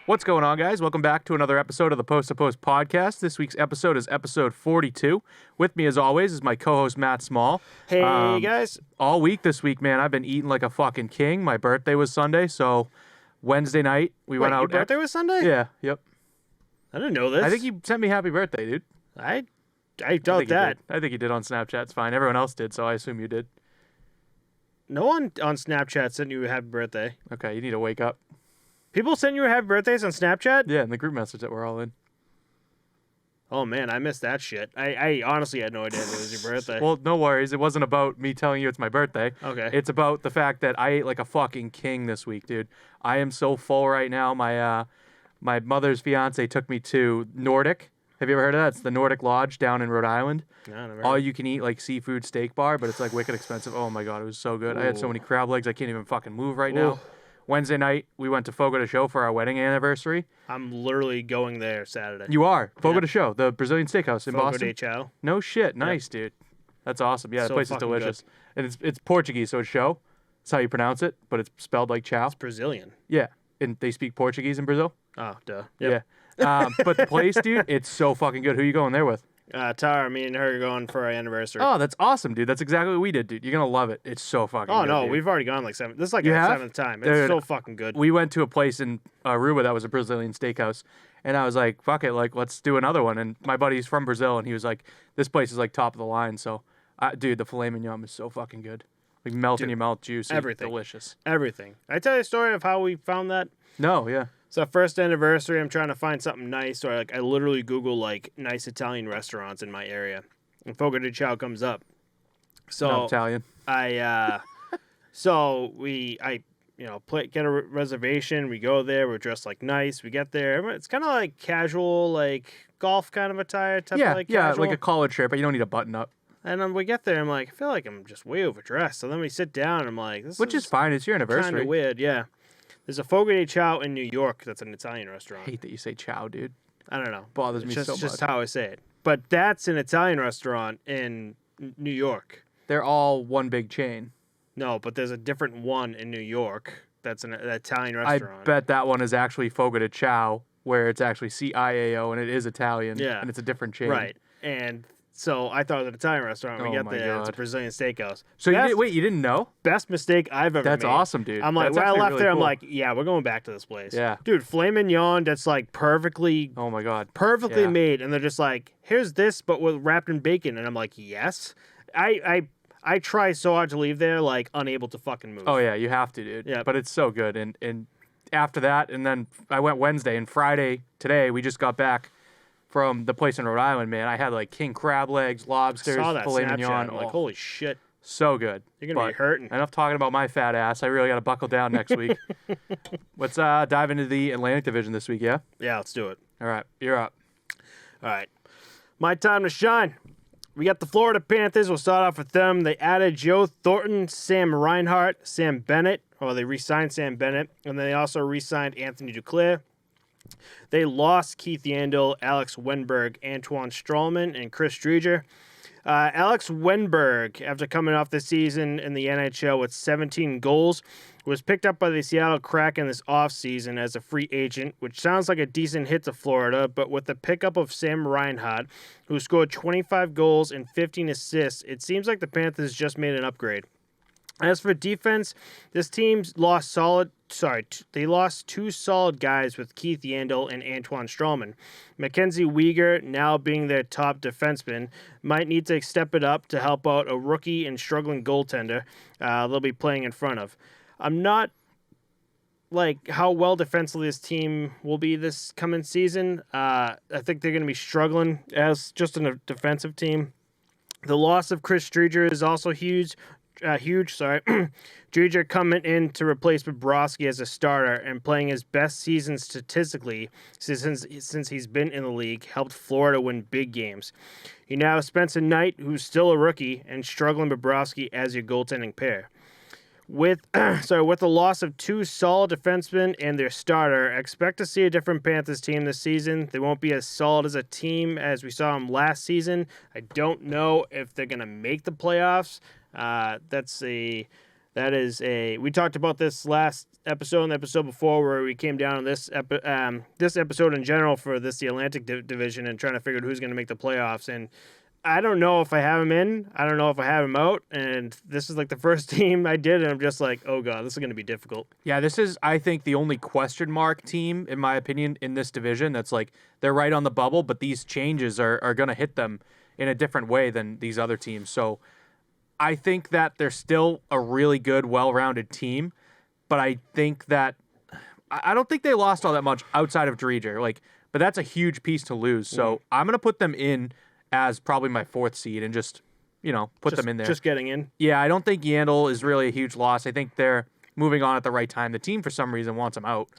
What's going on, guys? Welcome back to another episode of the Post-to-Post podcast. This week's episode is episode 42. With me, as always, is my co-host, Matt Small. Hey, guys. All week this week, man, I've been eating like a fucking king. My birthday was Sunday, so Wednesday night, we went out. Your birthday was Sunday? Yeah, yep. I didn't know this. I think you sent me happy birthday, dude. I doubt that. I think you did on Snapchat. It's fine. Everyone else did, so I assume you did. No one on Snapchat sent you a happy birthday. Okay, you need to wake up. People send you happy birthdays on Snapchat? Yeah, in the group message that we're all in. Oh, man, I missed that shit. I honestly had no idea it was your birthday. Well, no worries. It wasn't about me telling you it's my birthday. Okay. It's about the fact that I ate like a fucking king this week, dude. I am so full right now. My mother's fiance took me to Nordic. Have you ever heard of that? It's the Nordic Lodge down in Rhode Island. No, never. All you can eat like seafood steak bar, but it's like wicked expensive. Oh my god, it was so good. I had so many crab legs, I can't even fucking move right now. Wednesday night, we went to Fogo de Chão for our wedding anniversary. I'm literally going there Saturday. You are? Fogo de Chão, the Brazilian steakhouse in Fogo Boston. de Chão. No shit. Nice, dude. That's awesome. Yeah, the So place is fucking delicious. And it's Portuguese, so it's show. That's how you pronounce it, but it's spelled like chow. It's Brazilian. Yeah. And they speak Portuguese in Brazil? Oh, duh. Yep. Yeah. But the place, dude, it's so fucking good. Who are you going there with? Tara, me and her are going for our anniversary. Oh, that's awesome, dude. That's exactly what we did, dude. You're going to love it. It's so fucking good. Oh, no, dude. we've already gone like seven. This is like You our have? seventh time. It's Dude, so fucking good. We went to a place in Aruba that was a Brazilian steakhouse, and I was like, fuck it, like, let's do another one. And my buddy's from Brazil, and he was like, this place is like top of the line. So, dude, the filet mignon is so fucking good. Like, melt in your mouth, juicy, everything. delicious. Everything. I tell you a story of how we found that? No, yeah. So first anniversary, I'm trying to find something nice, or I literally Google like nice Italian restaurants in my area, and Fogo de Chão comes up. So No, Italian. I get a reservation. We go there. We're dressed like nice. We get there. It's kind of like casual, like golf kind of attire. Type Yeah, of like yeah, casual. like a college trip, but you don't need a button up. And then we get there. I'm like, I feel like I'm just way overdressed. So then we sit down. And I'm like, Which is fine. It's your kind anniversary. of weird. Yeah. There's a Fogo de Chão in New York that's an Italian I restaurant. hate that you say chow, dude. I don't know. Bothers me It's so just much. how I say it. But that's an Italian restaurant in New York. They're all one big chain. No, but there's a different one in New York that's an Italian I restaurant. bet that one is actually Fogo de Chão, where it's actually CIAO, and it is Italian. Yeah. And it's a different chain. Right. And so I thought it was an Italian restaurant. We Oh get my there, it's a God. Brazilian steakhouse. So Best- you didn't know? Best mistake I've ever That's made. awesome, dude. I'm like, That's when I actually left really there, I'm cool. like, yeah, we're going back to this place. Yeah. Dude, filet mignon that's like perfectly Oh my god. Yeah. made. And they're just like, here's this, but with wrapped in bacon. And I'm like, yes. I try so hard to leave there, like, unable to fucking move. Oh yeah, you have to, dude. Yeah. But it's so good. And after that, and then I went Wednesday and Friday today. We just got back from the place in Rhode Island, man. I had like king crab legs, lobsters, I saw that filet Snapchat. mignon. I'm like, Oh, holy shit. so good. You're going to be hurting. Enough talking about my fat ass. I really got to buckle down next week. Let's dive into the Atlantic Division this week, yeah? Yeah, let's do it. All right, you're up. All right. My time to shine. We got the Florida Panthers. We'll start off with them. They added Joe Thornton, Sam Reinhart, Sam Bennett. Or they re-signed Sam Bennett. And then they also re-signed Anthony Duclair. They lost Keith Yandel, Alex Wenberg, Antoine Strahlman, and Chris Driedger. Alex Wenberg, after coming off the season in the NHL with 17 goals, was picked up by the Seattle Kraken this offseason as a free agent, which sounds like a decent hit to Florida, but with the pickup of Sam Reinhart, who scored 25 goals and 15 assists, it seems like the Panthers just made an upgrade. As for defense, this team lost they lost two solid guys with Keith Yandel and Antoine Strahlman. Mackenzie Weegar, now being their top defenseman, might need to step it up to help out a rookie and struggling goaltender they'll be playing in front of. I'm not like how well defensively this team will be this coming season. I think they're going to be struggling as just a defensive team. The loss of Chris Driedger is also huge. Driedger coming in to replace Bobrovsky as a starter and playing his best season statistically since he's been in the league, helped Florida win big games. You now have Spencer Knight, who's still a rookie, and struggling Bobrovsky as your goaltending pair. With the loss of two solid defensemen and their starter, expect to see a different Panthers team this season. They won't be as solid as a team as we saw them last season. I don't know if they're going to make the playoffs. That's That is we talked about this last episode and the episode before where we came down on this episode in general for the Atlantic division and trying to figure out who's going to make the playoffs. And I don't know if I have him in. I don't know if I have him out. And this is like the first team I did, and I'm just like, oh God, this is going to be difficult. Yeah, this is, I think, the only question mark team, in my opinion, in this division that's like, they're right on the bubble, but these changes are going to hit them in a different way than these other teams. So I think that they're still a really good, well-rounded team, but I think that I don't think they lost all that much outside of Dreger. But that's a huge piece to lose. So I'm going to put them in as probably my 4th seed and just put them in there. Just getting in. Yeah, I don't think Yandel is really a huge loss. I think they're moving on at the right time. The team, for some reason, wants him out.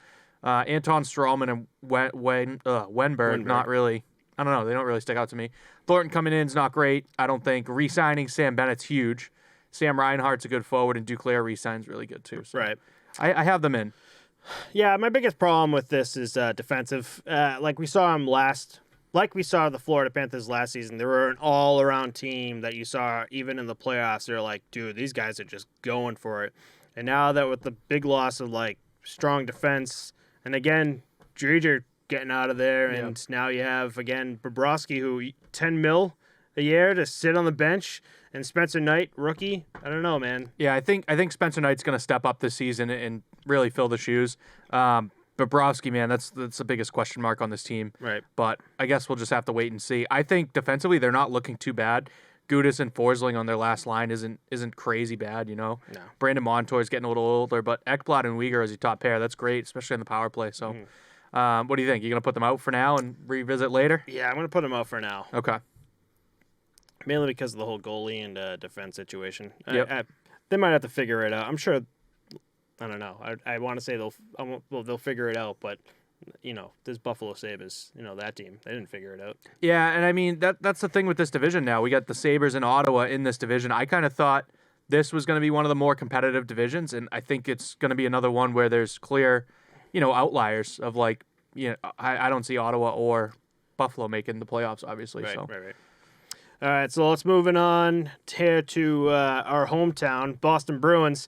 Anton Strawman and Wenberg, not really. I don't know. They don't really stick out to me. Thornton coming in is not great, I don't think. Re-signing Sam Bennett's huge. Sam Reinhart's a good forward, and Duclair re-signs really good, too. So Right. I have them in. Yeah, my biggest problem with this is defensive. Like we saw the Florida Panthers last season, they were an all-around team that you saw even in the playoffs. They're like, dude, these guys are just going for it. And now that with the big loss of like strong defense, and again, Dreger getting out of there, and now you have again Bobrovsky, who $10 million a year to sit on the bench, and Spencer Knight, rookie. I don't know, man. Yeah, I think Spencer Knight's going to step up this season and really fill the shoes. Bobrovsky, man, that's the biggest question mark on this team. Right. But I guess we'll just have to wait and see. I think defensively they're not looking too bad. Gudis and Forsling on their last line isn't crazy bad, No. Brandon Montour's getting a little older, but Ekblad and Uyghur as your top pair, that's great, especially on the power play. So, what do you think? You going to put them out for now and revisit later? Yeah, I'm going to put them out for now. Okay. Mainly because of the whole goalie and defense situation. Yep. They might have to figure it out. I'm sure. I don't know. I want to say they'll figure it out, but this Buffalo Sabres, that team, they didn't figure it out. Yeah, and I mean that's the thing with this division now. We got the Sabres and Ottawa in this division. I kind of thought this was going to be one of the more competitive divisions, and I think it's going to be another one where there's clear, outliers of I don't see Ottawa or Buffalo making the playoffs, obviously. Right, so. right. All right, so let's move on here to our hometown, Boston Bruins.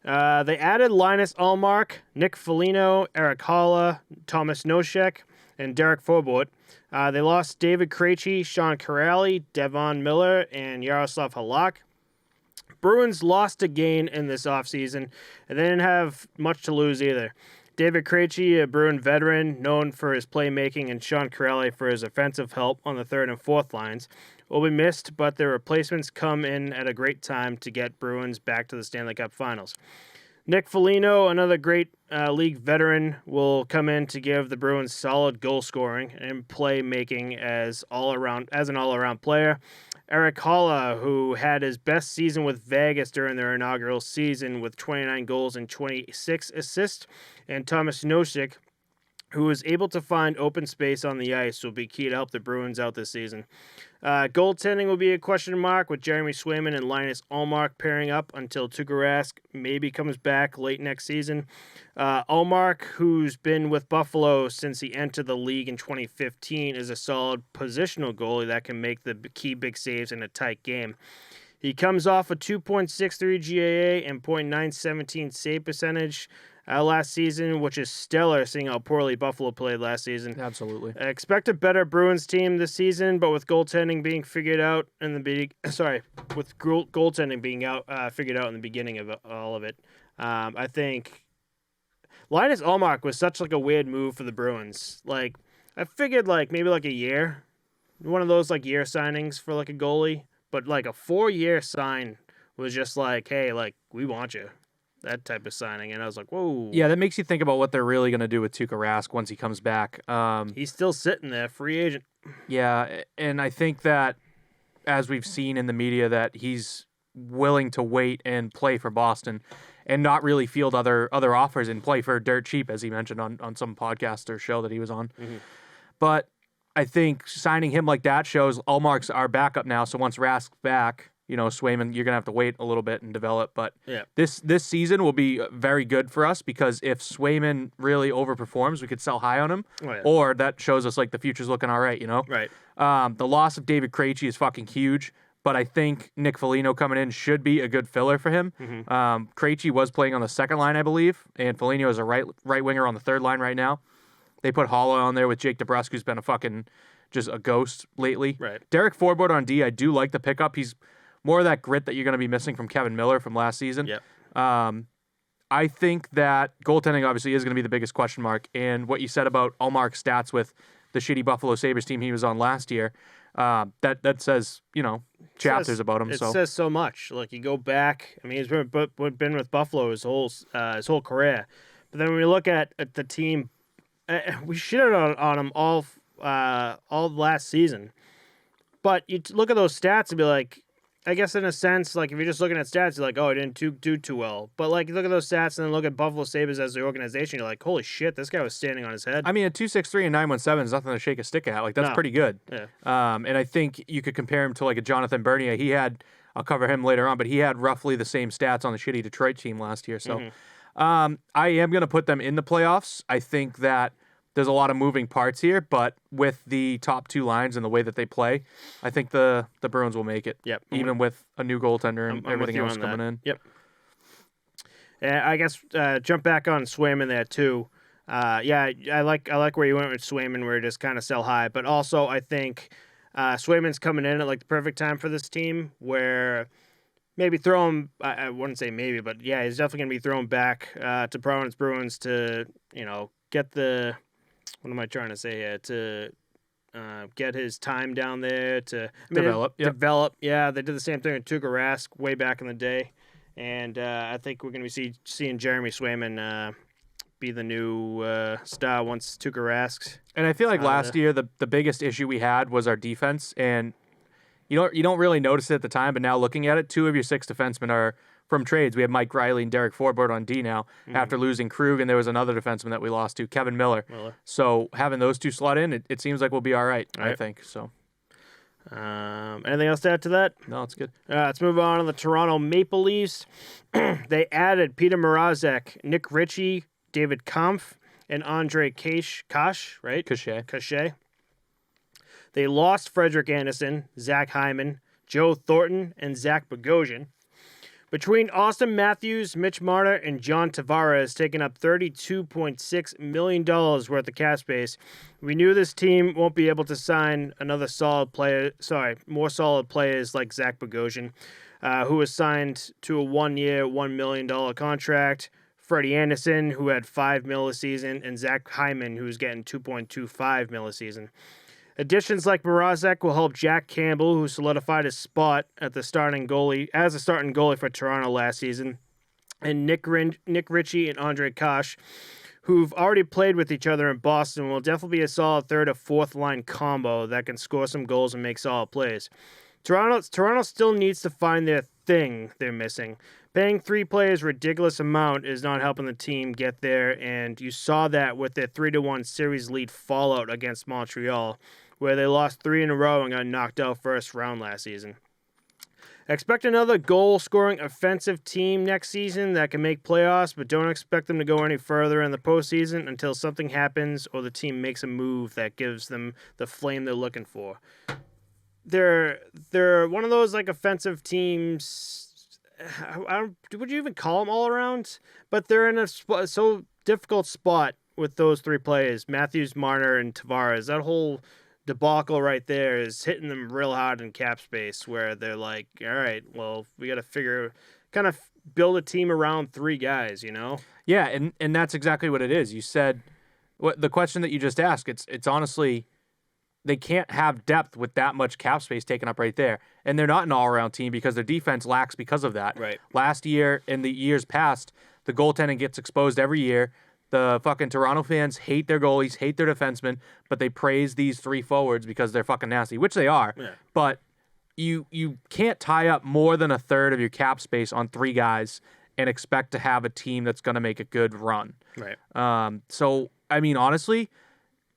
They added Linus Ullmark, Nick Foligno, Eric Haula, Thomas Nosek, and Derek Forbort. They lost David Krejci, Sean Kuraly, Devon Miller, and Yaroslav Halak. Bruins lost a gain in this offseason, and they didn't have much to lose either. David Krejci, a Bruin veteran known for his playmaking, and Sean Kuraly for his offensive help on the 3rd and 4th lines, will be missed, but their replacements come in at a great time to get Bruins back to the Stanley Cup Finals. Nick Foligno, another great league veteran, will come in to give the Bruins solid goal scoring and playmaking as an all-around player. Eric Haula, who had his best season with Vegas during their inaugural season with 29 goals and 26 assists, and Thomas Nosek, who is able to find open space on the ice, will be key to help the Bruins out this season. Goaltending will be a question mark with Jeremy Swayman and Linus Ullmark pairing up until Tuukka Rask maybe comes back late next season. Ullmark, who's been with Buffalo since he entered the league in 2015, is a solid positional goalie that can make the key big saves in a tight game. He comes off a 2.63 GAA and .917 save percentage last season, which is stellar, seeing how poorly Buffalo played last season. Absolutely. I expect a better Bruins team this season, but with goaltending being figured out in the figured out in the beginning of all of it, I think Linus Ullmark was such a weird move for the Bruins. I figured maybe a year, one of those year signings for a goalie, but a 4-year sign was just hey, we want you. That type of signing, and I was like, whoa. Yeah, that makes you think about what they're really going to do with Tuukka Rask once he comes back. He's still sitting there, free agent. Yeah, and I think that, as we've seen in the media, that he's willing to wait and play for Boston and not really field other offers and play for dirt cheap, as he mentioned on some podcast or show that he was on. Mm-hmm. But I think signing him like that shows Ullmark's our backup now, so once Rask's back, Swayman, you're going to have to wait a little bit and develop. But this season will be very good for us because if Swayman really overperforms, we could sell high on him. Oh, yeah. Or that shows us the future's looking all right, Right. The loss of David Krejci is fucking huge. but I think Nick Foligno coming in should be a good filler for him. Krejci was playing on the second line, I believe, and Foligno is a right winger on the third line right now. They put Holla on there with Jake DeBrusk, who's been just a ghost lately. Right. Derek Forbort on D, I do like the pickup. He's more of that grit that you're going to be missing from Kevin Miller from last season. Yep. I think that goaltending obviously is going to be the biggest question mark, and what you said about Ullmark's stats with the shitty Buffalo Sabres team he was on last year, that says, chapters about him. It says so much. Like, you go back, I mean, he's been with Buffalo his whole career. But then when we look at the team, we shitted on him all last season. But you look at those stats and be like, I guess in a sense, like, if you're just looking at stats, you're like, oh, he didn't do too well. But, like, you look at those stats and then look at Buffalo Sabres as the organization, you're like, holy shit, this guy was standing on his head. I mean, a 2.63 and 9.17 is nothing to shake a stick at. Like, that's pretty good. Yeah. And I think you could compare him to, like, a Jonathan Bernier. I'll cover him later on, but he had roughly the same stats on the shitty Detroit team last year. So I am going to put them in the playoffs. I think that there's a lot of moving parts here, but with the top two lines and the way that they play, I think the Bruins will make it. Yep. Even with a new goaltender and everything else coming in. Yep. I guess jump back on Swayman there too. I like where you went with Swayman, where you just kind of sell high, but also I think Swayman's coming in at like the perfect time for this team, where maybe throw him. I wouldn't say maybe, but yeah, he's definitely gonna be thrown back to Providence Bruins to get the. What am I trying to say here? To get his time down there develop. Develop. Yeah, they did the same thing with Tuukka Rask way back in the day, and I think we're going to be seeing Jeremy Swayman be the new star once Tuukka Rask's. And I feel like last year the biggest issue we had was our defense, and you don't really notice it at the time, but now looking at it, 2 of your 6 defensemen are from trades. We have Mike Riley and Derek Forbort on D now after losing Krug, and there was another defenseman that we lost to, Kevin Miller. So having those 2 slot in, it seems like we'll be all right. I think. So. Anything else to add to that? No, it's good. Let's move on to the Toronto Maple Leafs. They added Peter Mrazek, Nick Ritchie, David Kampf, and Andre Kosh, right? Cachet. They lost Frederick Anderson, Zach Hyman, Joe Thornton, and Zach Bogosian. Between Austin Matthews, Mitch Marner, and John Tavares taking up $32.6 million worth of cap space, we knew this team won't be able to sign more solid players like Zach Bogosian, who was signed to a 1-year, $1 million contract, Freddie Anderson, who had $5 million a season, and Zach Hyman, who's getting $2.25 million a season. Additions like Mrazek will help Jack Campbell, who solidified his spot as a starting goalie for Toronto last season, and Nick Ritchie and Andre Kosh, who've already played with each other in Boston, will definitely be a solid third or fourth line combo that can score some goals and make solid plays. Toronto still needs to find their thing they're missing. Paying 3 players a ridiculous amount is not helping the team get there, and you saw that with their 3-1 series lead fallout against Montreal, where they lost 3 in a row and got knocked out first round last season. Expect another goal-scoring offensive team next season that can make playoffs, but don't expect them to go any further in the postseason until something happens or the team makes a move that gives them the flame they're looking for. They're one of those like offensive teams. Would you even call them all around? But they're in a so difficult spot with those 3 players, Matthews, Marner, and Tavares. That whole debacle right there is hitting them real hard in cap space, where they're like, all right, well, we got to build a team around 3 guys, Yeah, and that's exactly what it is. You said the question that you just asked. It's honestly, they can't have depth with that much cap space taken up right there. And they're not an all-around team because their defense lacks because of that. Right. Last year and the years past, the goaltending gets exposed every year. The fucking Toronto fans hate their goalies, hate their defensemen, but they praise these 3 forwards because they're fucking nasty, which they are. Yeah. But you can't tie up more than a third of your cap space on 3 guys and expect to have a team that's going to make a good run. Right. So, I mean, honestly,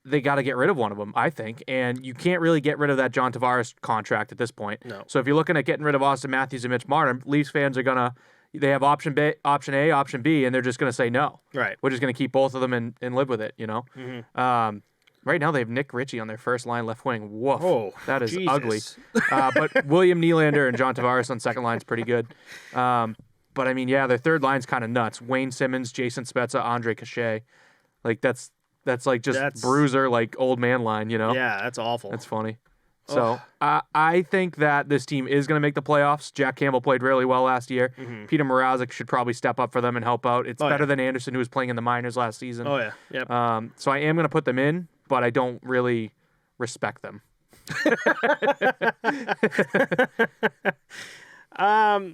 they got to get rid of one of them, I think. And you can't really get rid of that John Tavares contract at this point. No. So if you're looking at getting rid of Austin Matthews and Mitch Marner, Leafs fans are they have option A, option B, and they're just going to say no. Right. We're just going to keep both of them and live with it, Mm-hmm. right now they have Nick Ritchie on their first line left wing. Woof. Oh, that is Jesus. ugly. But William Nylander and John Tavares on second line is pretty good. But I mean, yeah, their third line's kind of nuts. Wayne Simmons, Jason Spezza, Andre Cachet. Like that's like just bruiser, like old man line, you know? Yeah, that's awful. That's funny. So I think that this team is going to make the playoffs. Jack Campbell played really well last year. Mm-hmm. Peter Mrazek should probably step up for them and help out. It's better than Anderson, who was playing in the minors last season. Oh, yeah. Yep. So I am going to put them in, but I don't really respect them.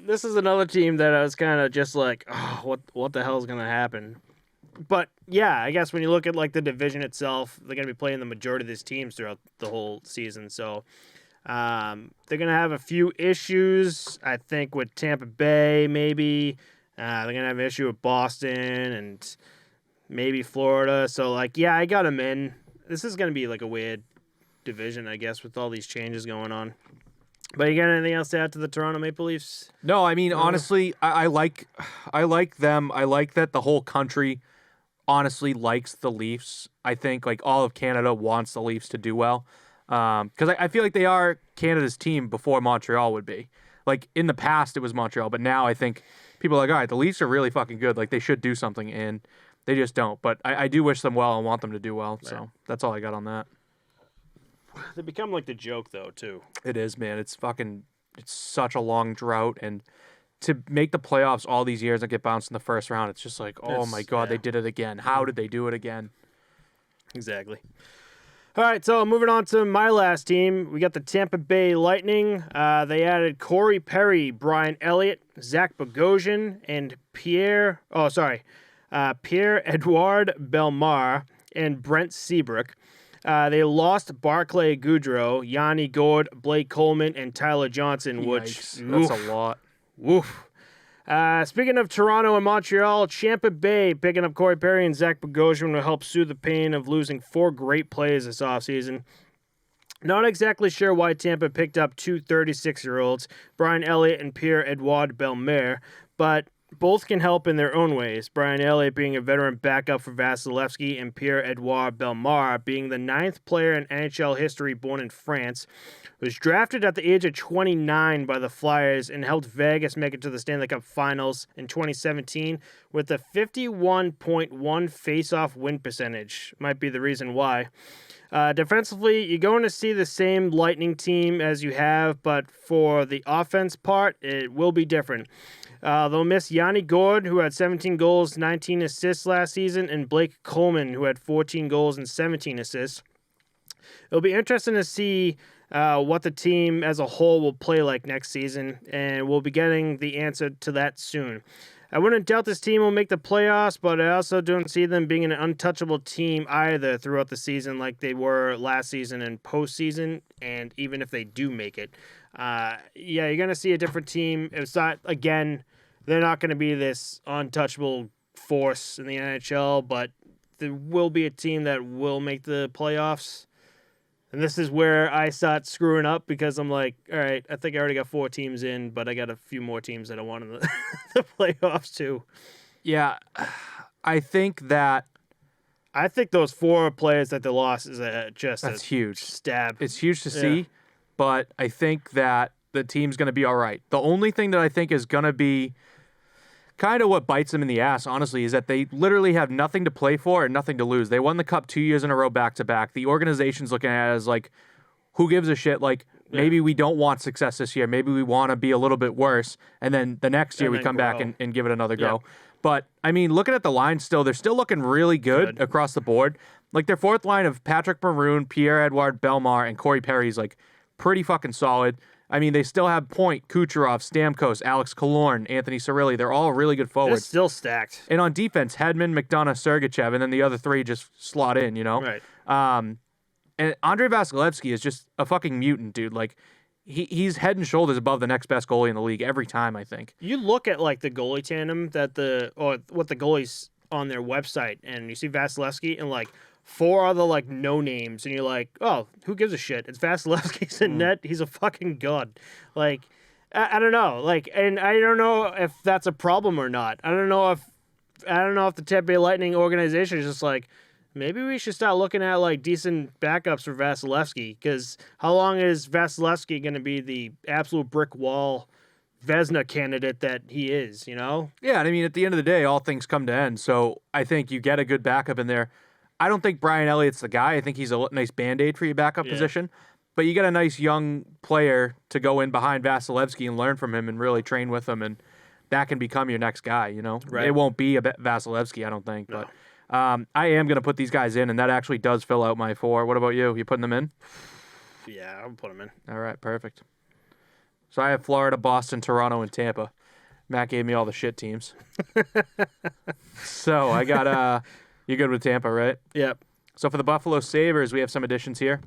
This is another team that I was kind of just like, oh, what the hell is going to happen? But yeah, I guess when you look at like the division itself, they're going to be playing the majority of these teams throughout the whole season. So they're going to have a few issues, I think, with Tampa Bay, maybe. They're going to have an issue with Boston and maybe Florida. So, like, yeah, I got them in. This is going to be like a weird division, I guess, with all these changes going on. But you got anything else to add to the Toronto Maple Leafs? No, I mean, honestly, I like them. I like that the whole country honestly likes the Leafs. I think like all of Canada wants the Leafs to do well, because I feel like they are Canada's team before Montreal would be. Like in the past it was Montreal, but now I think people are like, all right, the Leafs are really fucking good. Like they should do something, and they just don't. But I do wish them well and want them to do well. So that's all I got on that. They become like the joke though too. It is, man. It's such a long drought, and to make the playoffs all these years and get bounced in the first round, it's just like, oh my God, they did it again. How did they do it again? Exactly. All right, so moving on to my last team, we got the Tampa Bay Lightning. They added Corey Perry, Brian Elliott, Zach Bogosian, and Pierre-Edouard Bellemare and Brent Seabrook. They lost Barclay Goodrow, Yanni Gourde, Blake Coleman, and Tyler Johnson, which that's a lot. Woof. Speaking of Toronto and Montreal, Tampa Bay picking up Corey Perry and Zach Bogosian will help soothe the pain of losing 4 great players this offseason. Not exactly sure why Tampa picked up 2 36-year-olds, Brian Elliott and Pierre-Edouard Bellemare, but both can help in their own ways. Brian Elliott being a veteran backup for Vasilevsky and Pierre-Edouard Bellemare being the 9th player in NHL history born in France, was drafted at the age of 29 by the Flyers and helped Vegas make it to the Stanley Cup Finals in 2017 with a 51.1 face-off win percentage. Might be the reason why. Defensively, you're going to see the same Lightning team as you have, but for the offense part, it will be different. They'll miss Yanni Gourde, who had 17 goals, 19 assists last season, and Blake Coleman, who had 14 goals and 17 assists. It'll be interesting to see what the team as a whole will play like next season, and we'll be getting the answer to that soon. I wouldn't doubt this team will make the playoffs, but I also don't see them being an untouchable team either throughout the season like they were last season and postseason, and even if they do make it. You're going to see a different team. It's not, again, they're not going to be this untouchable force in the NHL, but there will be a team that will make the playoffs. And this is where I start screwing up because I'm like, all right, I think I already got 4 teams in, but I got a few more teams that I want in the playoffs too. Yeah, I think those 4 players that they lost is that's huge stab. It's huge to see, but I think that the team's going to be all right. The only thing that I think is going to be kind of what bites them in the ass, honestly, is that they literally have nothing to play for and nothing to lose. They won the Cup 2 years in a row back-to-back. The organization's looking at it as like, who gives a shit? Like, maybe we don't want success this year. Maybe we want to be a little bit worse, and then the next year we come back and give it another go. But, I mean, looking at the line still, they're still looking really good across the board. Like, their fourth line of Patrick Maroon, Pierre-Edouard Bellemare, and Corey Perry is, like, pretty fucking solid. I mean, they still have Point, Kucherov, Stamkos, Alex Killorn, Anthony Cirelli. They're all really good forwards. They're still stacked. And on defense, Hedman, McDonough, Sergachev, and then the other 3 just slot in, you know? Right. And Andrei Vasilevsky is just a fucking mutant, dude. Like, he's head and shoulders above the next best goalie in the league every time, I think. You look at, like, the goalie tandem or what the goalies on their website, and you see Vasilevsky and, like, 4 other, like, no names, and you're like, oh, who gives a shit? It's Vasilevsky's in net. He's a fucking god. Like, I don't know. Like, and I don't know if that's a problem or not. I don't know if the Tampa Bay Lightning organization is just like, Maybe we should start looking at like decent backups for Vasilevsky, because how long is Vasilevsky going to be the absolute brick wall Vezina candidate that he is, you know? Yeah, and I mean, at the end of the day, all things come to end. So I think you get a good backup in there. I don't think Brian Elliott's the guy. I think he's a nice Band-Aid for your backup position. But you get a nice young player to go in behind Vasilevsky and learn from him and really train with him, and that can become your next guy, you know? Right. It won't be a Vasilevsky, I don't think. No. But I am going to put these guys in, and that actually does fill out my 4. What about you? You putting them in? Yeah, I'll put him in. All right, perfect. So I have Florida, Boston, Toronto, and Tampa. Matt gave me all the shit teams. So I got you're good with Tampa, right? Yep. So for the Buffalo Sabres, we have some additions here.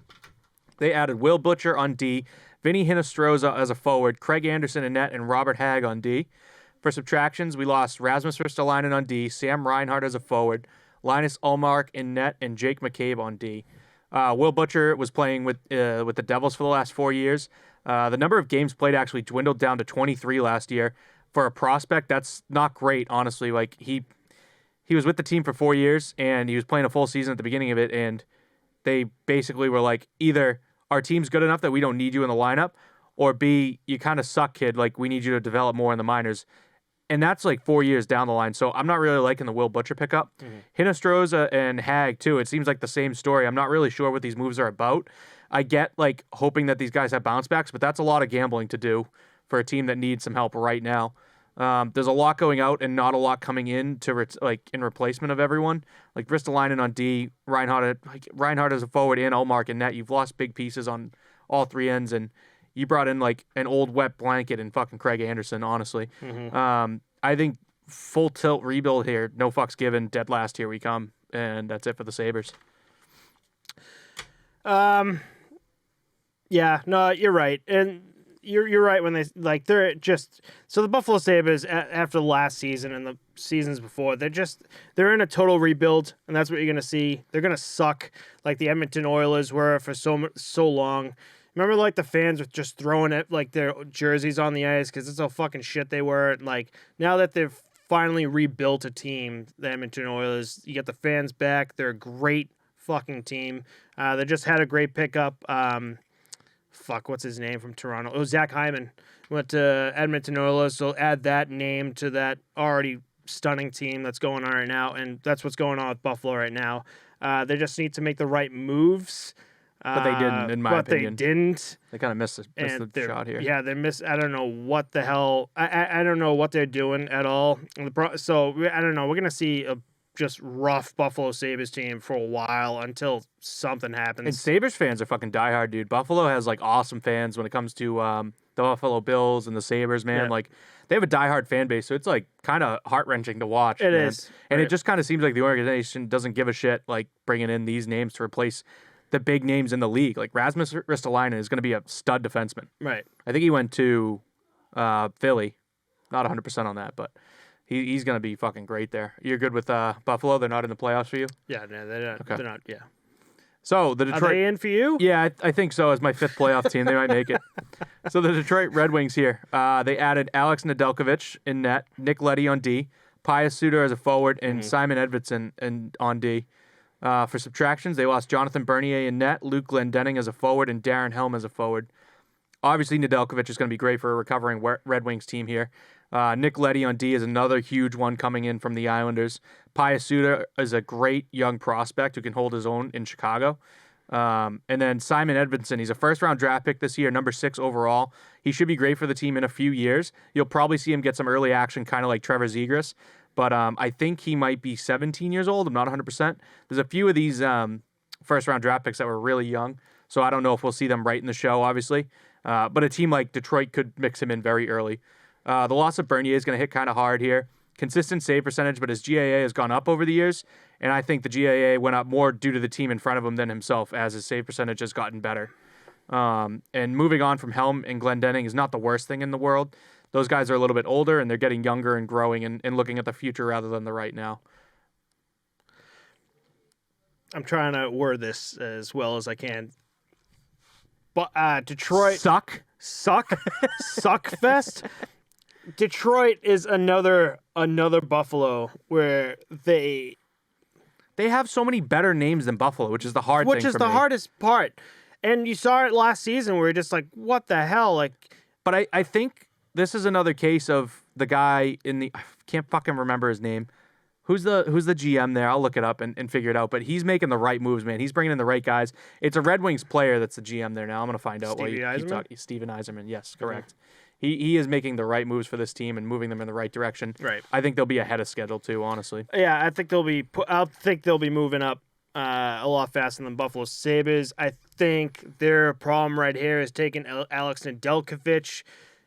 They added Will Butcher on D, Vinny Hinostroza as a forward, Craig Anderson in net, and Robert Hagg on D. For subtractions, we lost Rasmus Ristolainen on D, Sam Reinhart as a forward, Linus Ullmark in net, and Jake McCabe on D. Will Butcher was playing with the Devils for the last 4 years. The number of games played actually dwindled down to 23 last year. For a prospect, that's not great, honestly. Like he was with the team for 4 years, and he was playing a full season at the beginning of it, and they basically were like, either our team's good enough that we don't need you in the lineup, or B, you kind of suck, kid. Like, we need you to develop more in the minors. And that's like 4 years down the line. So I'm not really liking the Will Butcher pickup. Hinostroza and Hag, too. It seems like the same story. I'm not really sure what these moves are about. I get, like, hoping that these guys have bounce backs, but that's a lot of gambling to do for a team that needs some help right now. There's a lot going out and not a lot coming in to in replacement of everyone. Like Ristolainen on D, Reinhart as a forward, and Ullmark in net. You've lost big pieces on all 3 ends, and you brought in like an old wet blanket and fucking Craig Anderson, honestly. I think full tilt rebuild here, no fucks given, dead last, here we come, and that's it for the Sabres. Yeah, no, you're right. And you're right when they're just, so the Buffalo Sabres after the last season and the seasons before, they're in a total rebuild, and that's what you're going to see. They're going to suck like the Edmonton Oilers were for so long. Remember, like, the fans were just throwing it, like, their jerseys on the ice because it's how fucking shit they were. And, like, now that they've finally rebuilt a team, the Edmonton Oilers, you get the fans back. They're a great fucking team. They just had a great pickup. What's his name from Toronto? Oh, Zach Hyman went to Edmonton Oilers. So add that name to that already stunning team that's going on right now. And that's what's going on with Buffalo right now. They just need to make the right moves. But they didn't, in my opinion. But they didn't. They kind of missed the shot here. Yeah, they missed. I don't know what the hell. I don't know what they're doing at all. So I don't know. We're gonna see a just rough Buffalo Sabres team for a while until something happens. And Sabres fans are fucking diehard, dude. Buffalo has like awesome fans when it comes to the Buffalo Bills and the Sabres, man. Yeah. Like, they have a diehard fan base, so it's like kind of heart-wrenching to watch. It is. And it just kind of seems like the organization doesn't give a shit, like, bringing in these names to replace the big names in the league. Like, Rasmus Ristolainen is going to be a stud defenseman. Right. I think he went to Philly. Not 100% on that, but he's going to be fucking great there. You're good with Buffalo? They're not in the playoffs for you? Yeah, no, they're not. Okay. They're not, yeah. So the Detroit... Are they in for you? Yeah, I think so. As my 5th playoff team, they might make it. So the Detroit Red Wings here. They added Alex Nedeljkovic in net, Nick Leddy on D, Pius Suter as a forward, and Simon Edvinsson on D. For subtractions, they lost Jonathan Bernier in net, Luke Glendening as a forward, and Darren Helm as a forward. Obviously, Nedeljkovic is going to be great for a recovering Red Wings team here. Nick Leddy on D is another huge one coming in from the Islanders. Pius Suter is a great young prospect who can hold his own in Chicago. And then Simon Edvinsson, he's a first-round draft pick this year, number 6 overall. He should be great for the team in a few years. You'll probably see him get some early action, kind of like Trevor Zegras. But I think he might be 17 years old. I'm not 100%. There's a few of these first-round draft picks that were really young, so I don't know if we'll see them right in the show, obviously. But a team like Detroit could mix him in very early. The loss of Bernier is going to hit kind of hard here. Consistent save percentage, but his GAA has gone up over the years, and I think the GAA went up more due to the team in front of him than himself, as his save percentage has gotten better. And moving on from Helm and Glendening is not the worst thing in the world. Those guys are a little bit older, and they're getting younger and growing and looking at the future rather than the right now. I'm trying to word this as well as I can. But Detroit... Suck fest. Detroit is another Buffalo where they they have so many better names than Buffalo, which is the hard thing. Which is for the me. hardest part. And you saw it last season where you're just like, what the hell? Like, But I think this is another case of the guy in the I can't fucking remember his name. Who's the GM there? I'll look it up and figure it out. But he's making the right moves, man. He's bringing in the right guys. It's a Red Wings player that's the GM there now. I'm gonna find out. Stevie Yzerman? Steven Yzerman. Yes, correct. He is making the right moves for this team and moving them in the right direction. Right. I think they'll be ahead of schedule too. Honestly. Yeah, I think they'll be moving up a lot faster than Buffalo Sabres. I think their problem right here is taking Alex Nedeljkovic.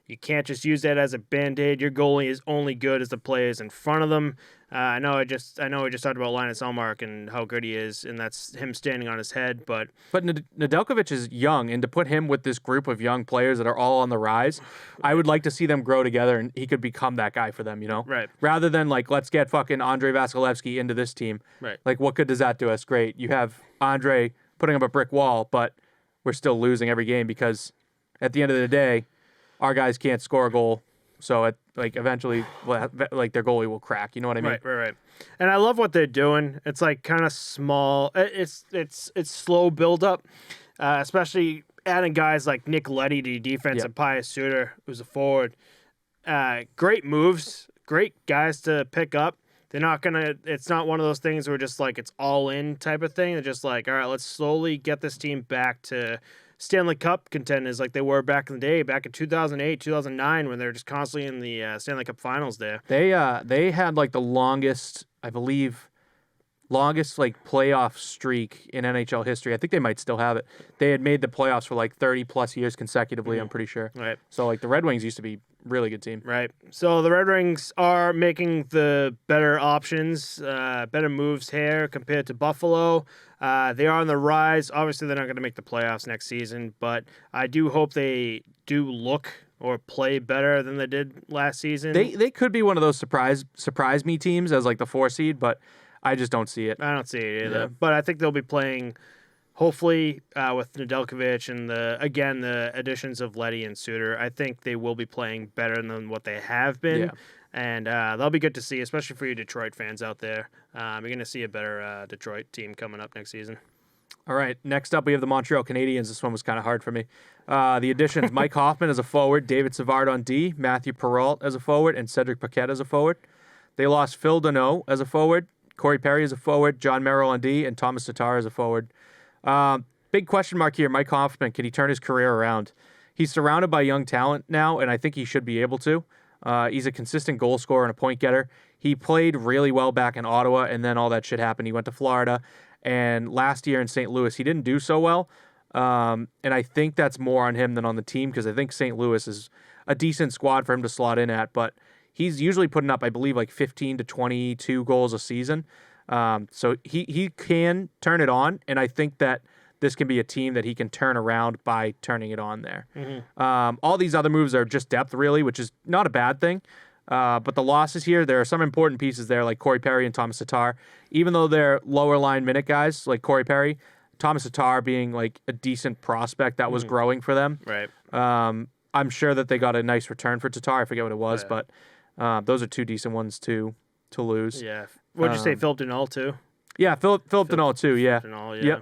You can't just use that as a band-aid. Your goalie is only good as the players in front of them. I know we just talked about Linus Ullmark and how good he is, and that's him standing on his head. But Nedeljkovic is young, and to put him with this group of young players that are all on the rise, I would like to see them grow together, and he could become that guy for them, you know? Right. Rather than, like, let's get fucking Andrei Vasilevsky into this team. Right. Like, what good does that do us? Great. You have Andrei putting up a brick wall, but we're still losing every game because at the end of the day, our guys can't score a goal. So, eventually, like, their goalie will crack. You know what I mean? Right. And I love what they're doing. It's, like, kind of small. It's slow build-up, especially adding guys like Nick Leddy to defense and Pius Suter, who's a forward. Great moves. Great guys to pick up. They're not going to – it's not one of those things where just, like, it's all-in type of thing. They're just like, all right, let's slowly get this team back to – Stanley Cup contenders like they were back in the day, back in 2008, 2009, when they were just constantly in the Stanley Cup Finals there. They had like the longest like playoff streak in NHL history. I think they might still have it. They had made the playoffs for like 30 plus years consecutively, I'm pretty sure. Right. So like the Red Wings used to be a really good team. Right. So the Red Wings are making the better options, better moves here compared to Buffalo. They are on the rise. Obviously, they're not going to make the playoffs next season, but I do hope they do look or play better than they did last season. They could be one of those surprise me teams as like the 4 seed, but I just don't see it. I don't see it either. Yeah. But I think they'll be playing, hopefully, with Nedeljkovic and the additions of Leddy and Suter. I think they will be playing better than what they have been. Yeah. And that'll be good to see, especially for you Detroit fans out there. You're going to see a better Detroit team coming up next season. All right, next up we have the Montreal Canadiens. This one was kind of hard for me. The additions, Mike Hoffman as a forward, David Savard on D, Matthew Perrault as a forward, and Cedric Paquette as a forward. They lost Phil Deneau as a forward, Corey Perry as a forward, John Merrill on D, and Thomas Tatar as a forward. Big question mark here, Mike Hoffman, can he turn his career around? He's surrounded by young talent now, and I think he should be able to. He's a consistent goal scorer and a point getter. He played really well back in Ottawa, and then all that shit happened. He went to Florida, and last year in St. Louis, he didn't do so well. And I think that's more on him than on the team because I think St. Louis is a decent squad for him to slot in at, but he's usually putting up, I believe, like 15 to 22 goals a season. So he can turn it on, and I think that this can be a team that he can turn around by turning it on there. Mm-hmm. All these other moves are just depth, really, which is not a bad thing. But the losses here, there are some important pieces there, like Corey Perry and Thomas Tatar. Even though they're lower line minute guys, like Corey Perry, Thomas Tatar being like a decent prospect that was growing for them. Right. I'm sure that they got a nice return for Tatar. I forget what it was, but those are 2 decent ones to lose. Yeah. What'd you say, Philip Deneau, too? Yeah, Philip Deneau, too, yeah. Deneau, yeah.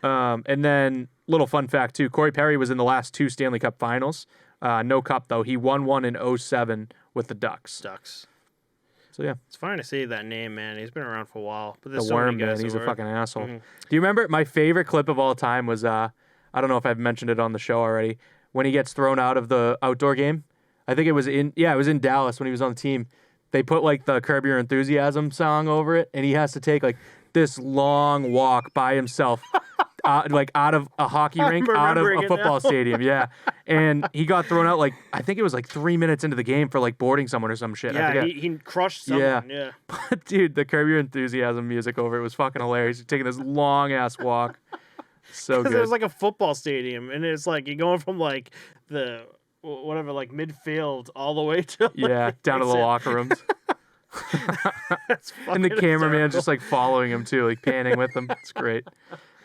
Yep. And then, little fun fact, too, Corey Perry was in the last 2 Stanley Cup finals. No cup, though. He won one in 2007 with the Ducks. So, yeah. It's fine to see that name, man. He's been around for a while. But The so Worm, many guys man. He's that a were. fucking asshole. Mm-hmm. Do you remember my favorite clip of all time was, I don't know if I've mentioned it on the show already, when he gets thrown out of the outdoor game? I think it was in Dallas when he was on the team. They put, like, the Curb Your Enthusiasm song over it, and he has to take, like, this long walk by himself, like, out of a hockey rink, out of a football stadium, yeah. And he got thrown out, like, I think it was, like, 3 minutes into the game for, like, boarding someone or some shit. Yeah, he crushed someone, yeah. But, dude, the Curb Your Enthusiasm music over it was fucking hilarious. He's taking this long-ass walk. So good. Because it was, like, a football stadium, and it's, like, you're going from, like, the... whatever, like midfield all the way to down to the locker rooms. And the cameraman's just like following him too, like panning with him. It's great.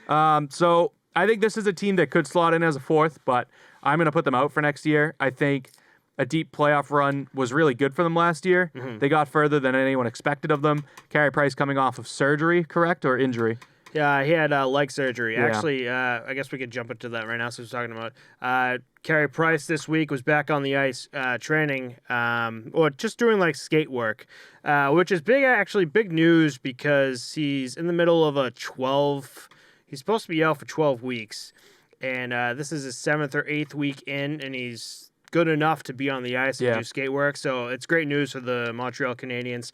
So I think this is a team that could slot in as a 4th, but I'm going to put them out for next year. I think a deep playoff run was really good for them last year. They got further than anyone expected of them. Carey Price coming off of surgery, correct, or injury? Yeah, he had leg surgery. Yeah. Actually, I guess we could jump into that right now. So we're talking about Carey Price this week was back on the ice training, or just doing like skate work, which is big news because he's in the middle of he's supposed to be out for 12 weeks, and this is his 7th or 8th week in, and he's good enough to be on the ice and do skate work. So it's great news for the Montreal Canadiens.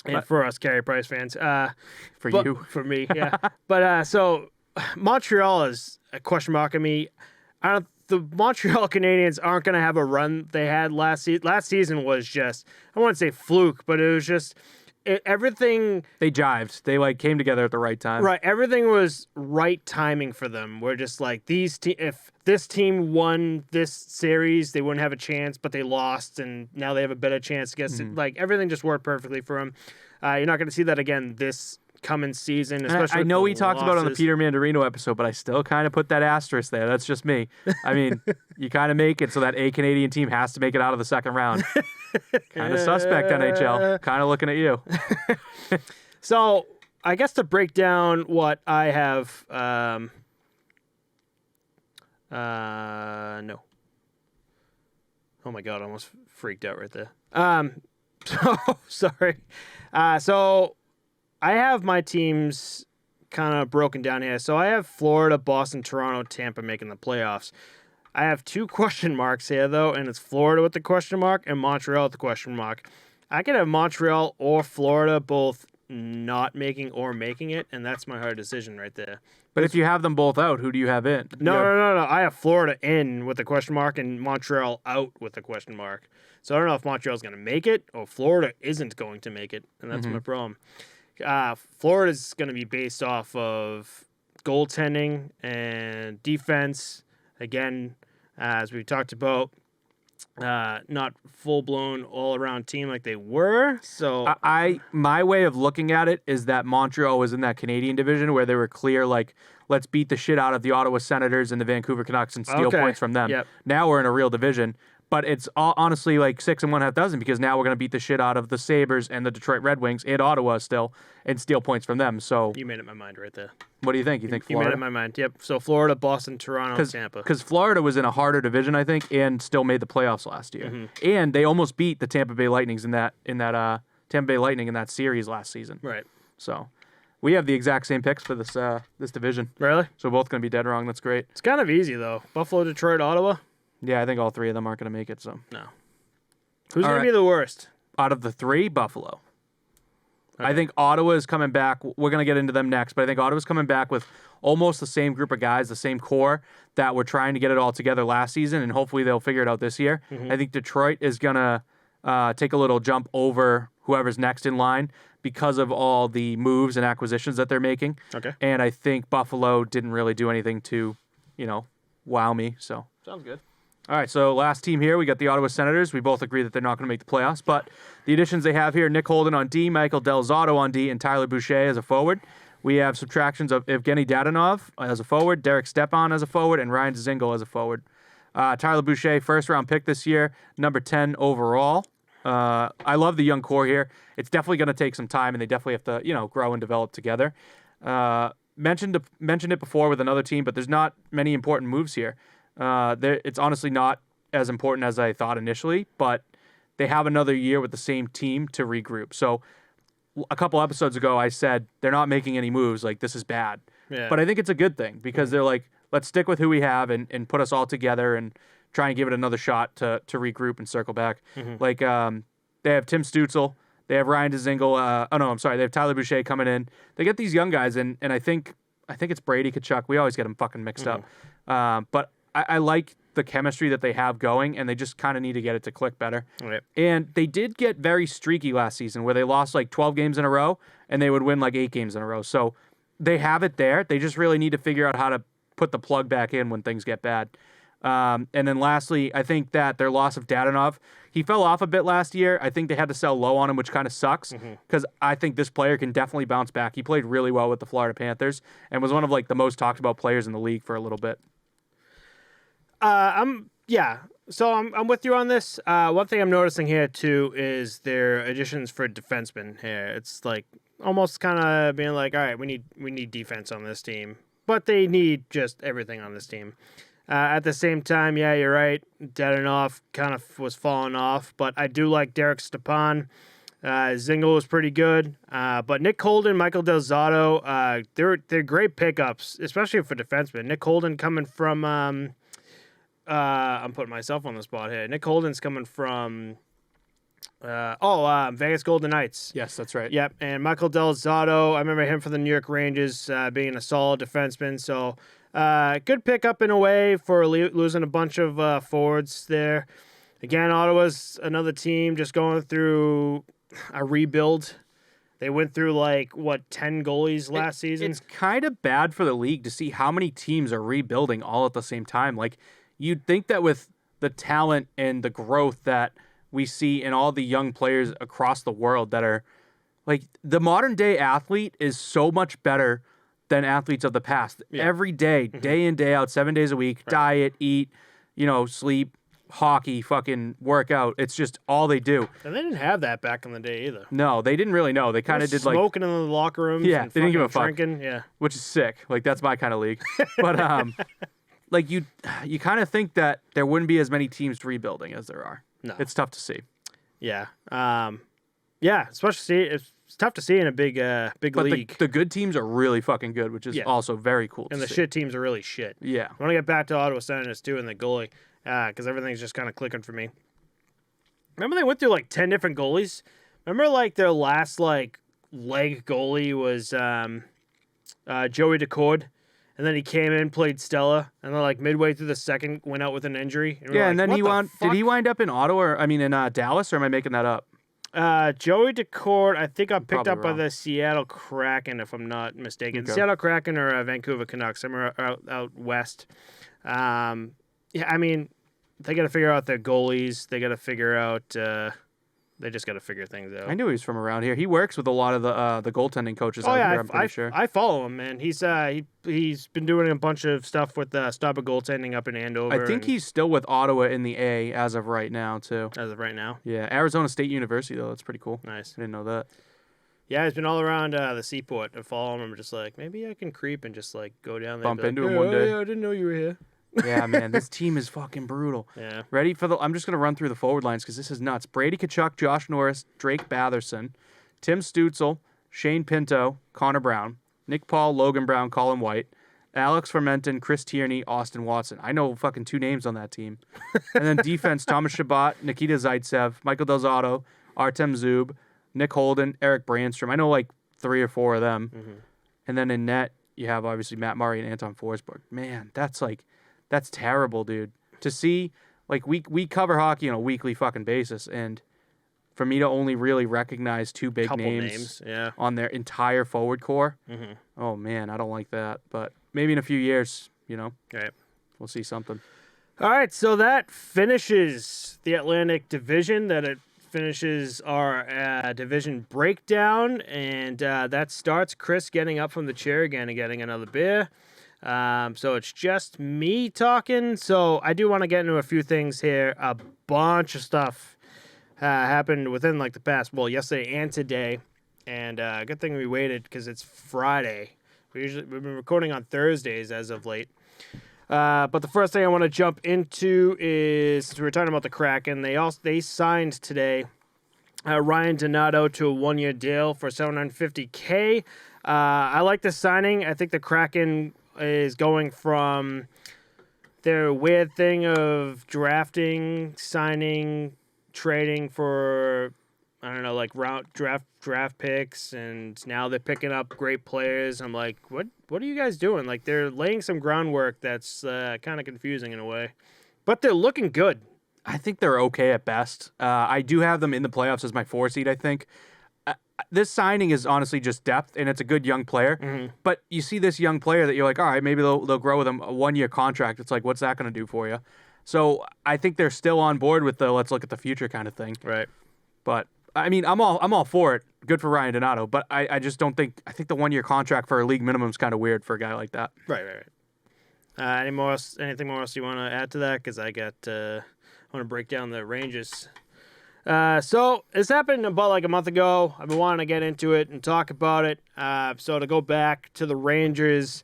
And for us Carey Price fans. For me, yeah. But so Montreal is a question mark on me. The Montreal Canadiens aren't going to have a run they had last season. Last season was just, I wouldn't say fluke, but it was just everything. They jived. They came together at the right time. Right. Everything was right timing for them. We're just like, if this team won this series, they wouldn't have a chance, but they lost, and now they have a better chance against it. Like, everything just worked perfectly for them. You're not going to see that again this coming season, especially. I know we talked about it on the Peter Mandarino episode, but I still kind of put that asterisk there. That's just me. I mean, you kind of make it so that a Canadian team has to make it out of the second round. Kind of suspect, NHL. Kind of looking at you. So, I guess to break down what I have, no. Oh my God, I almost freaked out right there. So, sorry. So, I have my teams kind of broken down here. So, I have Florida, Boston, Toronto, Tampa making the playoffs. I have 2 question marks here, though, and it's Florida with the question mark and Montreal with the question mark. I could have Montreal or Florida both not making or making it, and that's my hard decision right there. But if you have them both out, who do you have in? No. I have Florida in with the question mark and Montreal out with the question mark. So I don't know if Montreal's going to make it or Florida isn't going to make it, and that's my problem. Florida's going to be based off of goaltending and defense. Again, as we talked about, not full-blown all-around team like they were. So my way of looking at it is that Montreal was in that Canadian division where they were clear, let's beat the shit out of the Ottawa Senators and the Vancouver Canucks and steal points from them. Yep. Now we're in a real division. But it's honestly 6 1/2 because now we're going to beat the shit out of the Sabres and the Detroit Red Wings and Ottawa still and steal points from them. So you made up my mind right there. What do you think? You think Florida? You made up my mind. Yep. So Florida, Boston, Toronto, Tampa. Because Florida was in a harder division, I think, and still made the playoffs last year. And they almost beat the Tampa Bay Lightnings in that Tampa Bay Lightning in that series last season. Right. So we have the exact same picks for this division. Really? So we're both going to be dead wrong. That's great. It's kind of easy though. Buffalo, Detroit, Ottawa. Yeah, I think all 3 of them aren't going to make it. So no. Who's going to be the worst? Out of the 3, Buffalo. Okay. I think Ottawa is coming back. We're going to get into them next, but I think Ottawa's coming back with almost the same group of guys, the same core that were trying to get it all together last season, and hopefully they'll figure it out this year. I think Detroit is going to take a little jump over whoever's next in line because of all the moves and acquisitions that they're making. Okay. And I think Buffalo didn't really do anything to, wow me. So sounds good. All right, so last team here, we got the Ottawa Senators. We both agree that they're not going to make the playoffs, but the additions they have here, Nick Holden on D, Michael Del Zotto on D, and Tyler Boucher as a forward. We have subtractions of Evgeny Dadonov as a forward, Derek Stepan as a forward, and Ryan Dzingel as a forward. Tyler Boucher, first-round pick this year, number 10 overall. I love the young core here. It's definitely going to take some time, and they definitely have to, grow and develop together. Mentioned it before with another team, but there's not many important moves here. It's honestly not as important as I thought initially, but they have another year with the same team to regroup. So a couple episodes ago, I said they're not making any moves. This is bad. Yeah. But I think it's a good thing because they're let's stick with who we have and put us all together and try and give it another shot to regroup and circle back. They have Tim Stützle. They have Ryan Dzingel. They have Tyler Boucher coming in. They get these young guys, and I think it's Brady Tkachuk. We always get them fucking mixed up. But I like the chemistry that they have going, and they just kind of need to get it to click better. Right. And they did get very streaky last season where they lost 12 games in a row, and they would win 8 games in a row. So they have it there. They just really need to figure out how to put the plug back in when things get bad. And then lastly, I think that their loss of Dadonov, he fell off a bit last year. I think they had to sell low on him, which kind of sucks because I think this player can definitely bounce back. He played really well with the Florida Panthers and was one of the most talked about players in the league for a little bit. So I'm with you on this. One thing I'm noticing here too is their additions for defensemen here. It's like almost kind of being like, all right, we need defense on this team, but they need just everything on this team. At the same time, yeah, you're right. Dadonov kind of was falling off, but I do like Derek Stepan. Zingle was pretty good, but Nick Holden, Michael Del Zotto, they're great pickups, especially for defensemen. Nick Holden coming from I'm putting myself on the spot here. Nick Holden's coming from Vegas Golden Knights. Yes, that's right. Yep, and Michael Del Zotto, I remember him for the New York Rangers, being a solid defenseman. So good pickup in a way for losing a bunch of forwards there. Again, Ottawa's another team just going through a rebuild. They went through 10 goalies last season. It's kind of bad for the league to see how many teams are rebuilding all at the same time. Like, you'd think that with the talent and the growth that we see in all the young players across the world that are like, the modern day athlete is so much better than athletes of the past. Yeah. Every day, day in, day out, 7 days a week, right. Diet, eat, sleep, hockey, fucking workout. It's just all they do. And they didn't have that back in the day either. No, they didn't really know. They kind of did smoking in the locker rooms. Yeah, and they didn't give a fuck. Drinking, yeah, which is sick. Like, that's my kind of league. But like you kind of think that there wouldn't be as many teams rebuilding as there are. No, it's tough to see. Yeah, especially it's tough to see in a big league. But the good teams are really fucking good, which is also very cool. And to the see. Shit teams are really shit. Yeah, I want to get back to Ottawa Senators too and the goalie. Because everything's just kind of clicking for me. Remember they went through 10 different goalies? Remember their last leg goalie was Joey Decord, and then he came in, played Stella, and then midway through the second went out with an injury. And and then did he wind up in Ottawa? In Dallas, or am I making that up? Joey Decord, I think got picked up by the Seattle Kraken, if I'm not mistaken. Okay. Seattle Kraken or Vancouver Canucks, somewhere out west. They got to figure out their goalies. They got to figure out. They just got to figure things out. I knew he was from around here. He works with a lot of the goaltending coaches out here. I'm pretty sure. I follow him, man. He's been doing a bunch of stuff with Stop Goaltending up in Andover. I think he's still with Ottawa in the A as of right now too. As of right now. Yeah, Arizona State University though. That's pretty cool. Nice. I didn't know that. Yeah, he's been all around the seaport and following him. Just maybe I can creep and just go down there. Bump into him one day. Yeah, I didn't know you were here. Yeah, man, this team is fucking brutal. Yeah. Ready for I'm just going to run through the forward lines because this is nuts. Brady Tkachuk, Josh Norris, Drake Batherson, Tim Stutzel, Shane Pinto, Connor Brown, Nick Paul, Logan Brown, Colin White, Alex Fermenton, Chris Tierney, Austin Watson. I know fucking 2 names on that team. And then defense, Thomas Chabot, Nikita Zaitsev, Michael Del Zotto, Artem Zub, Nick Holden, Eric Brandstrom. I know 3 or 4 of them. Mm-hmm. And then in net, you have obviously Matt Murray and Anton Forsberg. Man, that's terrible, dude. To see, we cover hockey on a weekly fucking basis, and for me to only really recognize 2 big names on their entire forward core, oh, man, I don't like that. But maybe in a few years, right. We'll see something. All right, so that finishes the Atlantic Division. It finishes our division breakdown, and that starts Chris getting up from the chair again and getting another beer. So it's just me talking. So I do want to get into a few things here. A bunch of stuff happened within the past, yesterday and today. And good thing we waited because it's Friday. We've been recording on Thursdays as of late. But the first thing I want to jump into is, since we were talking about the Kraken, they signed today Ryan Donato to a 1-year deal for $750K. I like this signing. I think the Kraken is going from their weird thing of drafting, signing, trading for, I don't know, round draft picks, and now they're picking up great players. I'm like, what are you guys doing? They're laying some groundwork that's kind of confusing in a way, but they're looking good. I think they're okay at best. I do have them in the playoffs as my 4 seed, I think. This signing is honestly just depth, and it's a good young player. Mm-hmm. But you see this young player that you're like, all right, maybe they'll grow with him a 1-year contract. It's what's that going to do for you? So I think they're still on board with the let's look at the future kind of thing. Right. But I'm all for it. Good for Ryan Donato. But I just don't think – I think the 1-year contract for a league minimum is kind of weird for a guy like that. Right. Anything more else you want to add to that? Because I got want to break down the Rangers. So this happened about like a month ago. I've been wanting to get into it and talk about it. So to go back to the Rangers,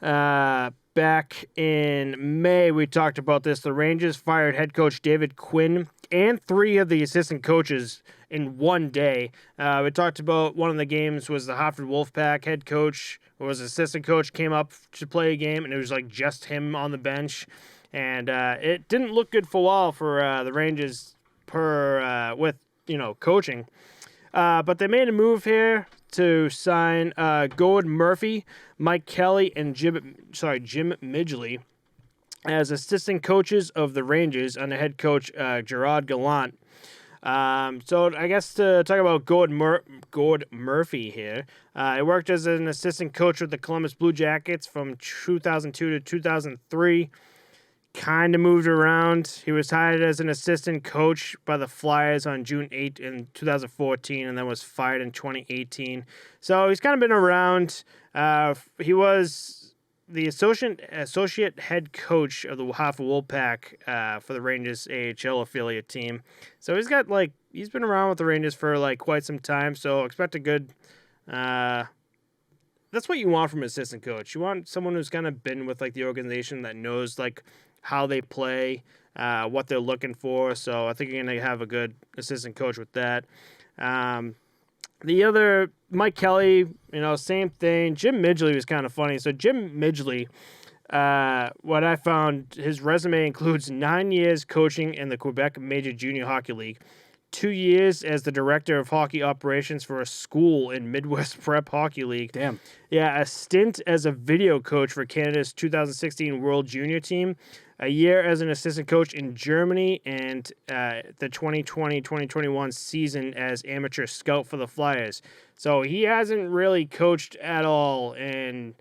back in May, we talked about this. The Rangers fired head coach David Quinn and 3 of the assistant coaches in one day. We talked about one of the games was the Hartford Wolfpack head coach, or was assistant coach, came up to play a game, and it was like just him on the bench. And it didn't look good for a while for the Rangers with coaching. But they made a move here to sign Gord Murphy, Mike Kelly, and Jim Midgley as assistant coaches of the Rangers under head coach Gerard Gallant. So I guess to talk about Gord Murphy here, he worked as an assistant coach with the Columbus Blue Jackets from 2002 to 2003. Kind of moved around. He was hired as an assistant coach by the Flyers on June 8th in 2014 and then was fired in 2018. So he's kind of been around. He was the associate head coach of the Hartford Wolfpack for the Rangers AHL affiliate team. So he's been around with the Rangers for quite some time. So expect a good. That's what you want from an assistant coach. You want someone who's kind of been with the organization that knows how they play, what they're looking for. So I think you're going to have a good assistant coach with that. The other, Mike Kelly, same thing. Jim Midgley was kind of funny. So Jim Midgley, what I found, his resume includes 9 years coaching in the Quebec Major Junior Hockey League, 2 years as the director of hockey operations for a school in Midwest Prep Hockey League. Damn. Yeah, a stint as a video coach for Canada's 2016 World Junior team, a year as an assistant coach in Germany, and the 2020-2021 season as amateur scout for the Flyers. So he hasn't really coached at all in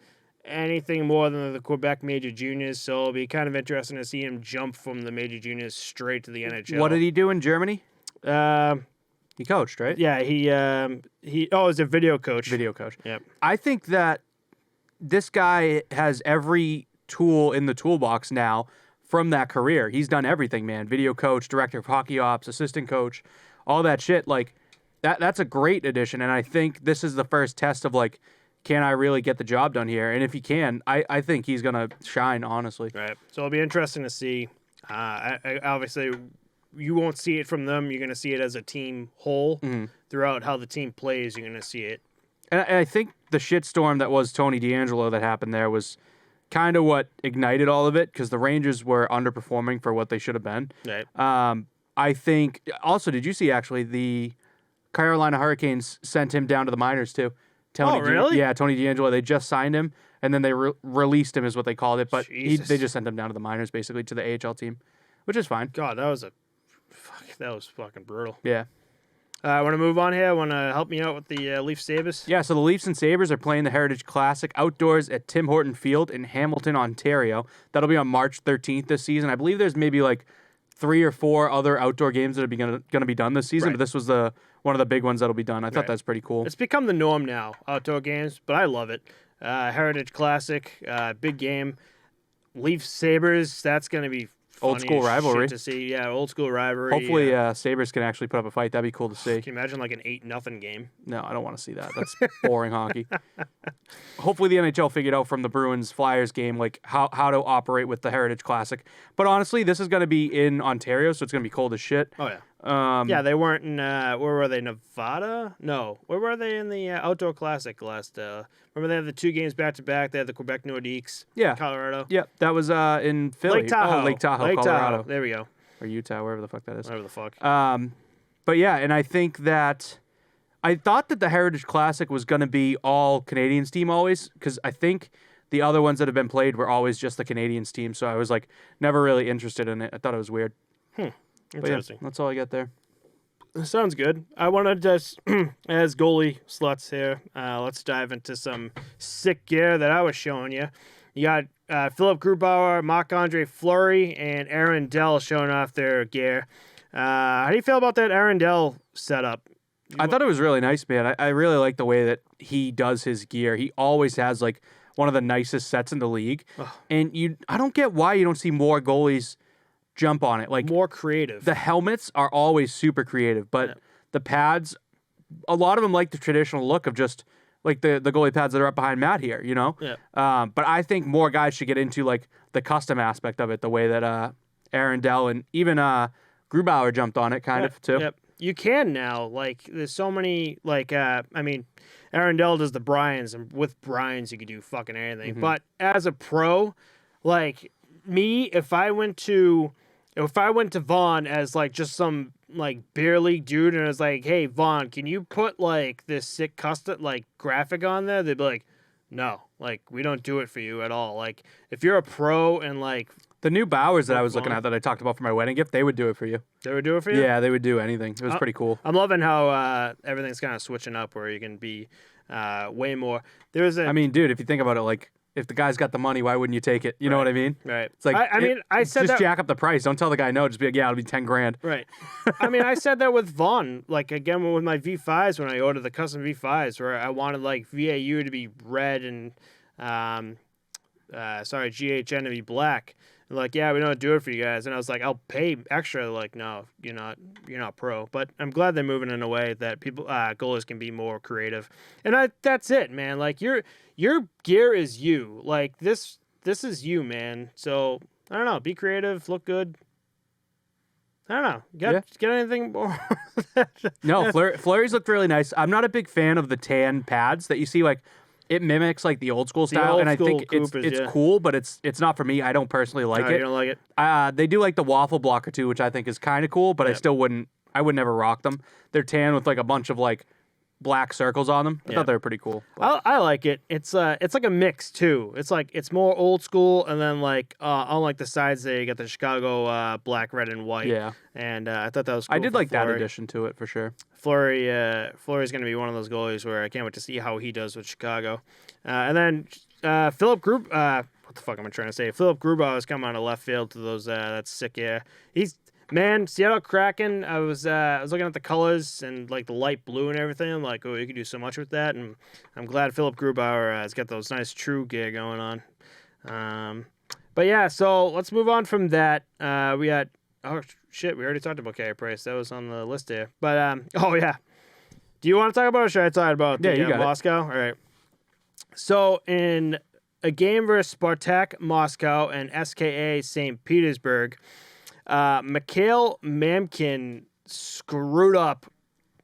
anything more than the Quebec Major Juniors, so it'll be kind of interesting to see him jump from the Major Juniors straight to the NHL. What did he do in Germany? He coached, right? Yeah, he was a video coach. Video coach. Yep. I think that this guy has every tool in the toolbox now from that career. He's done everything, man. Video coach, director of hockey ops, assistant coach, all that shit. That's a great addition, and I think this is the first test of can I really get the job done here? And if he can, I think he's gonna shine, honestly. Right. So it'll be interesting to see. Obviously, you won't see it from them. You're going to see it as a team whole. Throughout how the team plays, you're going to see it. And I think the shitstorm that was Tony DeAngelo that happened there was kind of what ignited all of it, because the Rangers were underperforming for what they should have been. Right. I think also, did you see actually the Carolina Hurricanes sent him down to the minors too? Really? Yeah, Tony DeAngelo. They just signed him, and then they released him, is what they called it. But they just sent him down to the minors, basically, to the AHL team, which is fine. God, that was fucking brutal. Yeah. I want to move on here. I want to help me out with the Leaf Sabres. Yeah, so the Leafs and Sabres are playing the Heritage Classic outdoors at Tim Horton Field in Hamilton, Ontario. That'll be on March 13th this season. I believe there's maybe 3 or 4 other outdoor games that are going to be done this season, right. But this was one of the big ones that'll be done. I thought that's pretty cool. It's become the norm now, outdoor games, but I love it. Heritage Classic, big game. Leafs Sabres, that's going to be old school rivalry to see. Yeah, old school rivalry. Hopefully, Sabres can actually put up a fight. That'd be cool to see. Can you imagine an 8-0 game? No, I don't want to see that. That's boring hockey. Hopefully, the NHL figured out from the Bruins Flyers game how to operate with the Heritage Classic. But honestly, this is going to be in Ontario, so it's going to be cold as shit. Oh yeah. Yeah, they weren't in. Where were they? Nevada? No. Where were they in the Outdoor Classic last? Remember they had the 2 games back to back. They had the Quebec Nordiques. Yeah. Colorado. Yeah, that was in Philly. Lake Tahoe. Oh, Lake Tahoe, Colorado. There we go. Or Utah, wherever the fuck that is. Whatever the fuck. But yeah, and I think that I thought that the Heritage Classic was going to be all Canadians team always, because I think the other ones that have been played were always just the Canadians team. So I was never really interested in it. I thought it was weird. Interesting. Yeah, that's all I got there. Sounds good. I wanted to just, as goalie sluts here, let's dive into some sick gear that I was showing you. You got Philip Grubauer, Marc-Andre Fleury, and Aaron Dell showing off their gear. How do you feel about that Aaron Dell setup? I thought it was really nice, man. I really like the way that he does his gear. He always has one of the nicest sets in the league. Ugh. And I don't get why you don't see more goalies jump on it. Like more creative. the helmets are always super creative, but the pads, a lot of them like the traditional look of just like the goalie pads that are up behind Matt here, you know? Yeah. But I think more guys should get into like the custom aspect of it, the way that Aaron Dell and even Grubauer jumped on it kind of too. Yep. You can now. Like, there's so many, like, I mean, Aaron Dell does the Bryans, and with Bryans, you could do fucking anything. But as a pro, like, me, if I went to Vaughn as, like, just some, like, beer league dude, and I was like, hey, Vaughn, can you put, like, this sick custom, like, graphic on there? They'd be like, no, like, we don't do it for you at all. Like, if you're a pro and, like, the new Bowers that I was looking at that I talked about for my wedding gift, they would do it for you. they would do it for you? Yeah, they would do anything. It was pretty cool. I'm loving how everything's kind of switching up where you can be way more. I mean, dude, if you think about it, like, if the guy's got the money, why wouldn't you take it? You know what I mean? Right. It's like, I said just that. jack up the price. Don't tell the guy no. Just be like, yeah, it'll be $10,000. Right. I mean, I said that with Vaughn, like, again, with my V5s, when I ordered the custom V5s, where I wanted, like, VAU to be red and, GHN to be black. They're like, yeah, we don't do it for you guys. And I was like, I'll pay extra. They're like, no, you're not pro. But I'm glad they're moving in a way that people, goalies can be more creative. And that's it, man. Like, your gear is you. Like, this is you, man. So, I don't know. Be creative. Look good. I don't know. Get anything more? No, Flurries looked really nice. I'm not a big fan of the tan pads that you see, like, it mimics like the old school style, and I think it's cool, but it's not for me. I don't personally like it. You don't like it? They do like the waffle blocker too, which I think is kind of cool, but I would never rock them. They're tan with like a bunch of like black circles on them. I thought they were pretty cool. I like it. It's like a mix too. It's like it's more old school, and then like on like the sides there you got the Chicago black, red, and white. Yeah. And I thought that was cool. I did like that addition to it for sure. Fleury's going to be one of those goalies where I can't wait to see how he does with Chicago. And then Philip what the fuck am I trying to say? Philip Grubauer is coming out of left field to those. That's sick. Yeah, Man, Seattle Kraken, I was looking at the colors and like the light blue and everything. I'm like, oh, you could do so much with that. And I'm glad Philip Grubauer has got those nice true gear going on. But yeah, so let's move on from that. We got, oh shit, we already talked about Carey Price. That was on the list there. But, oh yeah. Do you want to talk about it or should I talk about Moscow? All right. So in a game versus Spartak Moscow and SKA St. Petersburg, Mikhail Mamkin screwed up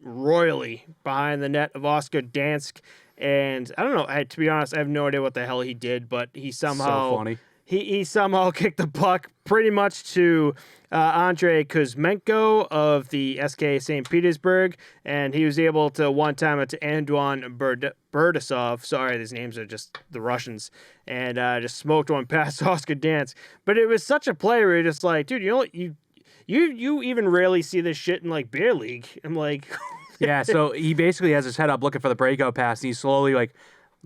royally behind the net of Oscar Dansk, and I don't know. To be honest, I have no idea what the hell he did, but he somehow so funny. He somehow kicked the puck pretty much to Andrei Kuzmenko of the SK St. Petersburg, and he was able to one-time it to Anduan Berdasov. Sorry, these names are just the Russians. And just smoked one past Oscar Dansk. But it was such a play where you're just like, dude, you know what? You even rarely see this shit in, like, beer league. I'm like... Yeah, so he basically has his head up looking for the breakout pass, and he's slowly, like,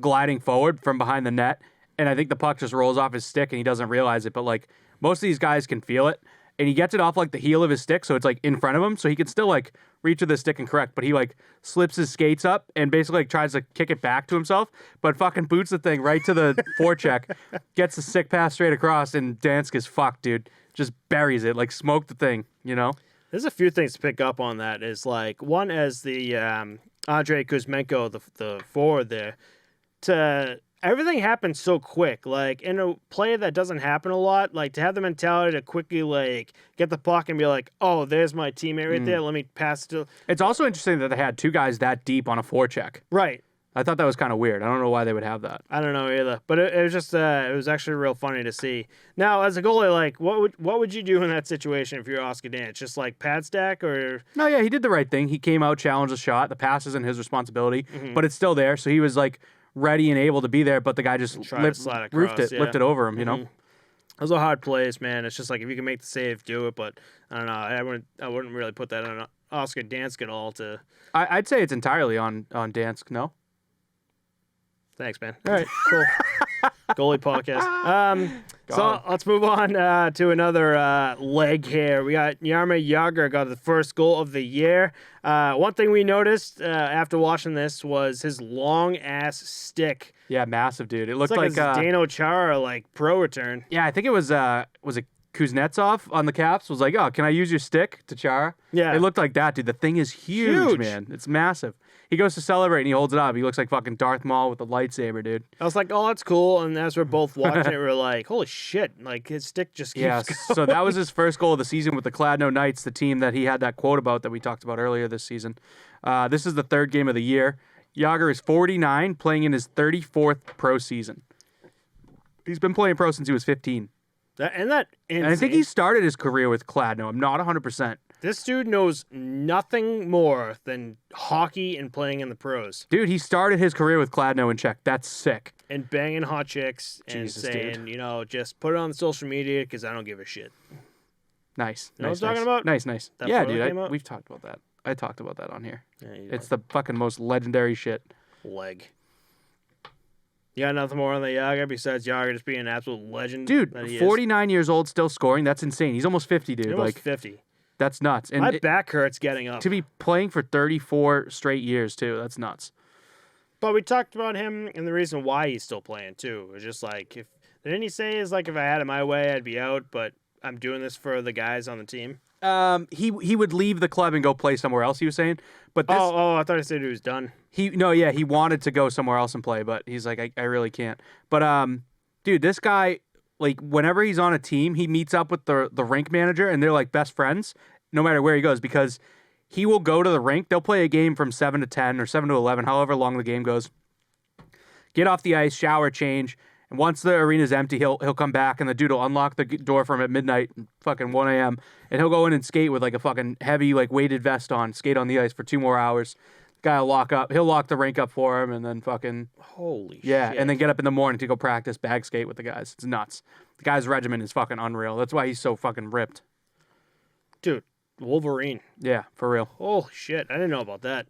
gliding forward from behind the net. And I think the puck just rolls off his stick and he doesn't realize it. But, like, most of these guys can feel it. And he gets it off, like, the heel of his stick, so it's, like, in front of him. So he can still, like, reach with his stick and correct. But he, like, slips his skates up and basically, like, tries to kick it back to himself. But fucking boots the thing right to the forecheck. Gets the sick pass straight across. And Dansk is fucked, dude. Just buries it. Like, smoked the thing, you know? There's a few things to pick up on that. Is, like, one as the Andrei Kuzmenko, the forward there, everything happens so quick. Like, in a play that doesn't happen a lot, like, to have the mentality to quickly, like, get the puck and be like, oh, there's my teammate right there. Let me pass it to... It's also interesting that they had two guys that deep on a forecheck. Right. I thought that was kind of weird. I don't know why they would have that. I don't know either. But it was just, it was actually real funny to see. Now, as a goalie, like, what would you do in that situation if you're Oscar Dansk? Just, like, pad stack or... No, yeah, he did the right thing. He came out, challenged the shot. The pass isn't his responsibility, but it's still there. So he was, like... ready and able to be there, but the guy just lifted over him, you know? Those are hard plays, man. It's just like, if you can make the save, do it, but I don't know. I wouldn't really put that on Oscar Dansk at all to... I'd say it's entirely on Dansk, no? Thanks, man. All right, cool. Goalie podcast. So let's move on to another leg here. We got Jaromir Jagr got the first goal of the year. One thing we noticed after watching this was his long ass stick. Yeah, massive, dude. It looked like a Zdeno Chara like pro return. Yeah, I think it was Kuznetsov on the Caps was like, "Oh, can I use your stick to Chara?" Yeah. It looked like that, dude. The thing is huge, man. It's massive. He goes to celebrate and he holds it up. He looks like fucking Darth Maul with a lightsaber, dude. I was like, oh, that's cool. And as we're both watching it, we're like, holy shit. Like, his stick just keeps Yeah, going. so that was his first goal of the season with the Kladno Knights, the team that he had that quote about that we talked about earlier this season. This is the third game of the year. Jágr is 49, playing in his 34th pro season. He's been playing pro since he was 15. And I think he started his career with Kladno. I'm not 100%. This dude knows nothing more than hockey and playing in the pros. Dude, he started his career with Kladno in Czech. That's sick. And banging hot chicks and Jesus, saying, dude. Just put it on social media because I don't give a shit. Nice. You know what I'm talking about? Nice. That Yeah, photo came dude. out? We've talked about that. I talked about that on here. Yeah, It's the fucking most legendary shit. leg. You got nothing more on the Jágr besides Jágr just being an absolute legend? Dude, that he 49 years old, still scoring. That's insane. He's almost 50, dude. He's almost 50. That's nuts. And My back hurts getting up. to be playing for 34 straight years, too, that's nuts. But we talked about him and the reason why he's still playing, too. It was just like, didn't he say is like if I had it my way, I'd be out, but I'm doing this for the guys on the team? He would leave the club and go play somewhere else, he was saying. But this, I thought he said he was done. he wanted to go somewhere else and play, but he's like, I really can't. But, dude, this guy, like, whenever he's on a team, he meets up with the rink manager, and they're, like, best friends, no matter where he goes, because he will go to the rink. They'll play a game from 7 to 10 or 7 to 11, however long the game goes. Get off the ice, shower, change, and once the arena's empty, he'll come back, and the dude will unlock the door for him at midnight, fucking 1 a.m., and he'll go in and skate with, like, a fucking heavy, like, weighted vest on, skate on the ice for 2 more hours. Guy will he'll lock the rink up for him, and then fucking... Holy shit. Yeah, and then get up in the morning to go practice bag skate with the guys. It's nuts. The guy's regimen is fucking unreal. That's why he's so fucking ripped. Dude, Wolverine. Yeah, for real. Holy shit. I didn't know about that.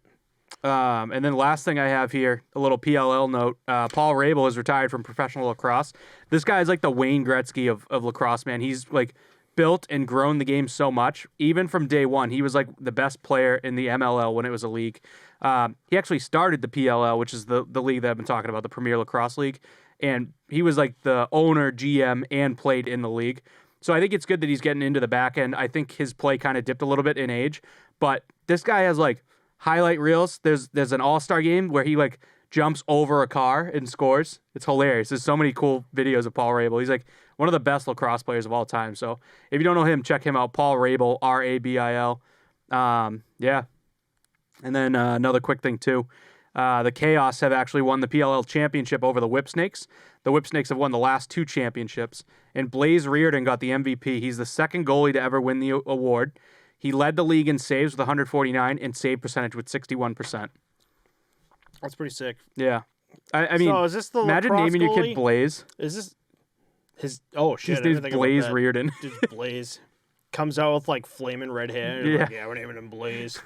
And then last thing I have here, a little PLL note. Paul Rabel is retired from professional lacrosse. This guy is like the Wayne Gretzky of lacrosse, man. He's like built and grown the game so much. Even from day one, he was like the best player in the MLL when it was a league. He actually started the PLL, which is the league that I've been talking about, the Premier Lacrosse League. And he was like the owner, GM, and played in the league. So I think it's good that he's getting into the back end. I think his play kind of dipped a little bit in age. But this guy has like highlight reels. There's an all-star game where he like jumps over a car and scores. It's hilarious. There's so many cool videos of Paul Rabel. He's like one of the best lacrosse players of all time. So if you don't know him, check him out. Paul Rabel, Rabil. Yeah. And then another quick thing too. The Chaos have actually won the PLL championship over the Whipsnakes. The Whipsnakes have won the last 2 championships. And Blaze Reardon got the MVP. He's the second goalie to ever win the award. He led the league in saves with 149 and save percentage with 61%. That's pretty sick. Yeah. I mean, so is this the imagine lacrosse naming goalie? your kid Blaze. Is this his... Oh, shit. His name's Blaze Reardon. Dude, Blaze. Comes out with, like, flaming red hair. Yeah. Like, yeah, we're naming him Blaze.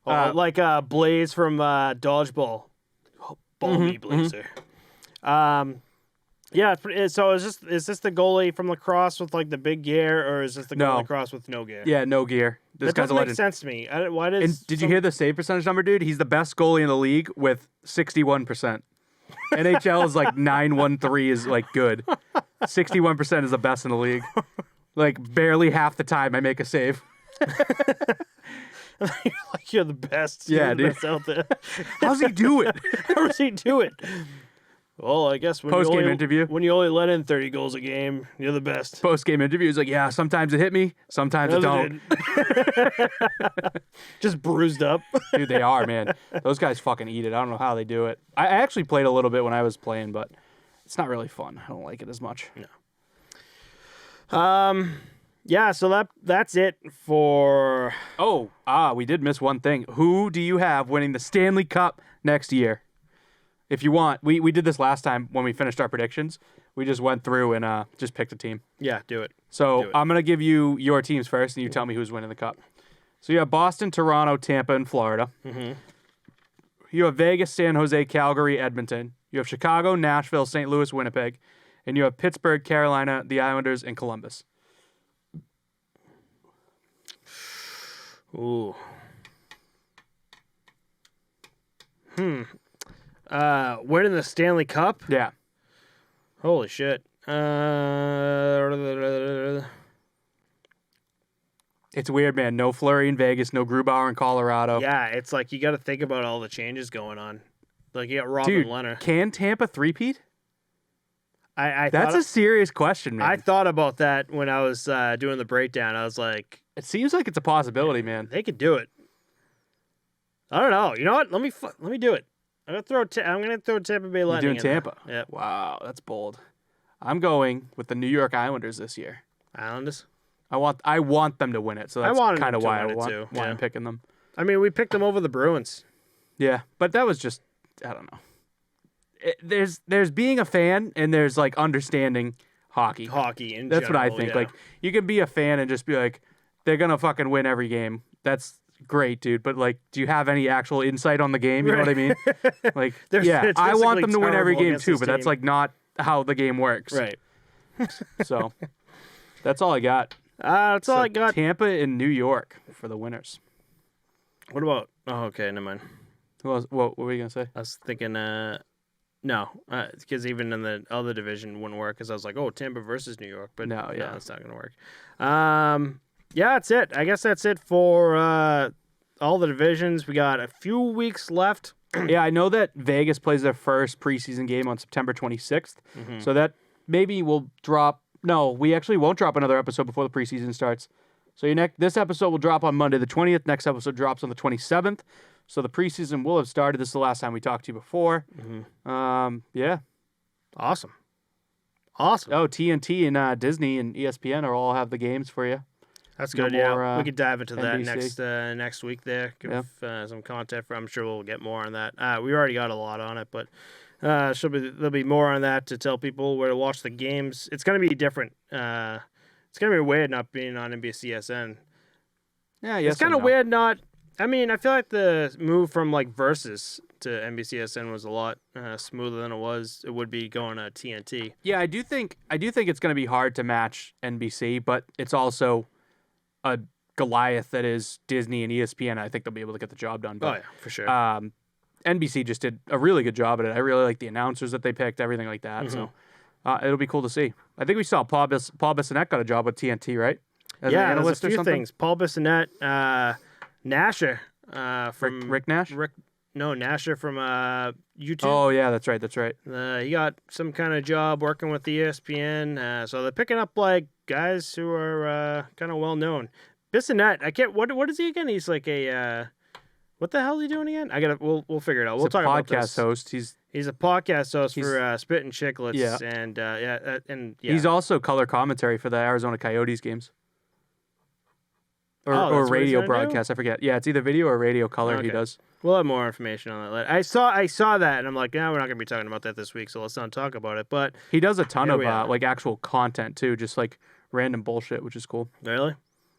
Like Blaze from Dodgeball. Ball me, Blazer. Yeah, so is this the goalie from lacrosse with, like, the big gear, or is this the goalie No. lacrosse with no gear? Yeah, no gear. This That guy's a doesn't make legend. sense to me. Why does... And did you hear the save percentage number, dude? He's the best goalie in the league with 61%. NHL is like 913 is like good. 61% is the best in the league. Like barely half the time I make a save. Like you're the best. Yeah, You're the dude. best out there. How's he do it? How does he do it? Well, I guess when Post-game interview. When you only let in 30 goals a game, you're the best. Post-game interview, he's like, yeah, sometimes it hit me, sometimes it don't. Just bruised up. Dude, they are, man. Those guys fucking eat it. I don't know how they do it. I actually played a little bit when I was playing, but it's not really fun. I don't like it as much. No. Yeah, so that's it for... We did miss one thing. Who do you have winning the Stanley Cup next year? If you want, we did this last time when we finished our predictions. We just went through and just picked a team. Yeah, do it. So Do it. I'm going to give you your teams first, and you tell me who's winning the Cup. So you have Boston, Toronto, Tampa, and Florida. Mm-hmm. You have Vegas, San Jose, Calgary, Edmonton. You have Chicago, Nashville, St. Louis, Winnipeg. And you have Pittsburgh, Carolina, the Islanders, and Columbus. Ooh. Winning the Stanley Cup? Yeah. Holy shit. It's weird, man. No Fleury in Vegas, no Grubauer in Colorado. Yeah, it's like you got to think about all the changes going on. Like you got Robin Dude, Leonard. can Tampa three-peat? I That's a serious question, man. I thought about that when I was doing the breakdown. I was like, It seems like it's a possibility, man. they could do it. I don't know. You know what? Let me do it. I'm gonna throw Tampa Bay You're Lightning. doing Tampa? Yeah. Wow, that's bold. I'm going with the New York Islanders this year. Islanders. I want them to win it, so that's wanted kind them of to why win it too, why yeah. I'm picking them. I mean, we picked them over the Bruins. Yeah, but that was just I don't know. There's being a fan and there's like understanding hockey. Hockey in That's general, what I think. yeah. Like you can be a fan and just be like, they're gonna fucking win every game. That's great, dude. But like, do you have any actual insight on the game? You know what I mean? Like, yeah, I want them to win every game too, but that's like not how the game works. right. So that's all I got. That's all I got. Tampa and New York for the winners. What about? Oh, okay, never mind. What were you gonna say? I was thinking, no, because even in the other division wouldn't work. Because I was like, oh, Tampa versus New York, but No, yeah. it's not gonna work. Yeah, that's it. I guess that's it for all the divisions. We got a few weeks left. Yeah, I know that Vegas plays their first preseason game on September 26th. Mm-hmm. So that maybe we'll drop. No, we actually won't drop another episode before the preseason starts. So this episode will drop on Monday the 20th. Next episode drops on the 27th. So the preseason will have started. This is the last time we talked to you before. Mm-hmm. Yeah. Awesome. Oh, TNT and Disney and ESPN are all have the games for you. That's No good. Yeah, more, we could dive into that NBC. next week. There, give some content for. I'm sure we'll get more on that. We already got a lot on it, but there'll be more on that to tell people where to watch the games. It's gonna be different. It's gonna be weird not being on NBCSN. Yeah, yes. It's kind of weird not. I mean, I feel like the move from like Versus to NBCSN was a lot smoother than it would be going to TNT. Yeah, I do think it's going to be hard to match NBC, but it's also a Goliath that is Disney and ESPN. I think they'll be able to get the job done. But, Oh yeah, for sure. NBC just did a really good job at it. I really like the announcers that they picked, everything like that. So it'll be cool to see. I think we saw Paul Bissonnette got a job with TNT, right? As an analyst there's a few or something? things. Paul Bissonnette, Nasher from Rick Nash? Nasher from YouTube. Oh yeah, that's right. He got some kind of job working with the ESPN. So they're picking up like guys who are kind of well known. Bissonnette, I can't. What is he again? He's like a. What the hell is he doing again? We'll figure it out. We'll talk about this. He's a podcast host. He's a podcast host for Spit and Chicklets. Yeah. And He's also color commentary for the Arizona Coyotes games. Or that's what he's radio gonna do? broadcast. I forget. Yeah, it's either video or radio color he Okay. does. We'll have more information on that later. I saw that, and I'm like, no, we're not going to be talking about that this week, so let's not talk about it. But He does a ton Here of we are. like actual content too, just like random bullshit, which is cool. really,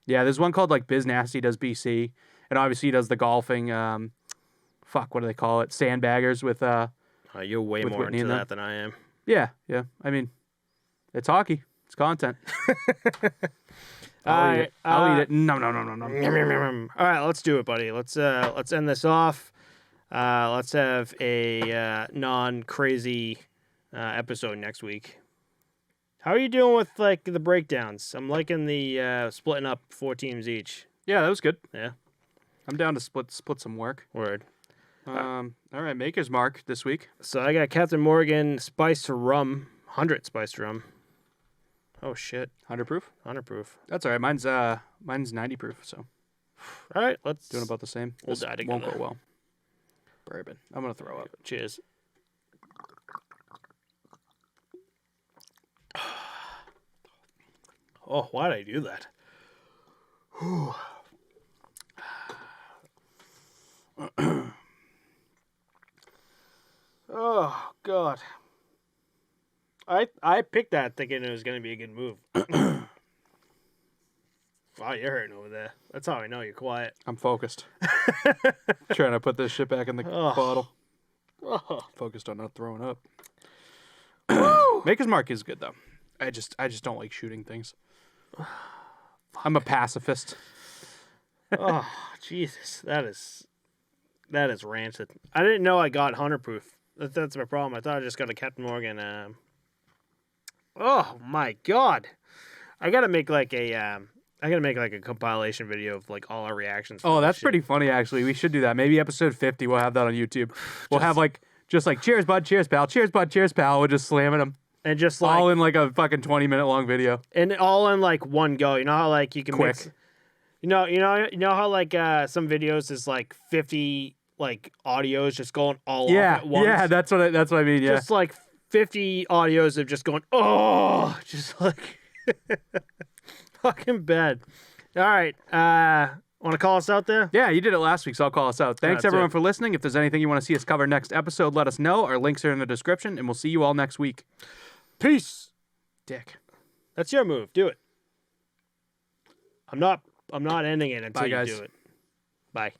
Yeah, there's one called like Biz Nasty does BC, and obviously he does the golfing. What do they call it? Sandbaggers with you're way With more Whitney into and that than I am. Yeah. I mean, it's hockey. It's content. I'll eat it. No. All right, let's do it, buddy. Let's end this off. Let's have a non-crazy episode next week. How are you doing with like the breakdowns? I'm liking the splitting up 4 teams each. Yeah, that was good. Yeah. I'm down to split some work. Word. All right, Maker's Mark this week. So I got Captain Morgan spiced rum, 100 spiced rum. Oh shit, 100 proof. 100 proof. That's all right. Mine's 90 proof, so All right, let's doing about the same. We'll This die won't together. go well. Bourbon. I'm gonna throw up. Cheers. Oh, why'd I do that? Oh God. I picked that thinking it was gonna be a good move. Wow, you're hurting over there. That's how I know you're quiet. I'm focused. Trying to put this shit back in the bottle. Oh. Focused on not throwing up. Maker's Mark is good though. I just don't like shooting things. I'm a pacifist. Oh, Jesus. That is rancid. I didn't know I got 100 proof. That's my problem. I thought I just got a Captain Morgan Oh my god! I gotta make like a compilation video of like all our reactions. Oh, that's pretty funny actually. We should do that. Maybe episode 50. We'll have that on YouTube. We'll have like just like cheers, bud, cheers, pal, cheers, bud, cheers, pal. We're just slamming them. And just like all in like a fucking 20-minute long video. And all in like one go. You know how like you can quick. Mix, you know how like some videos is like 50 like audios just going all off at once. Yeah, that's what I mean. Yeah, just like 50 audios of just going just like fucking bad. All right, want to call us out there? Yeah, you did it last week, so I'll call us out. Thanks everyone for listening. If there's anything you want to see us cover next episode, let us know. Our links are in the description, and we'll see you all next week. Peace. Dick. That's your move. Do it. I'm not ending it until you do it. Bye.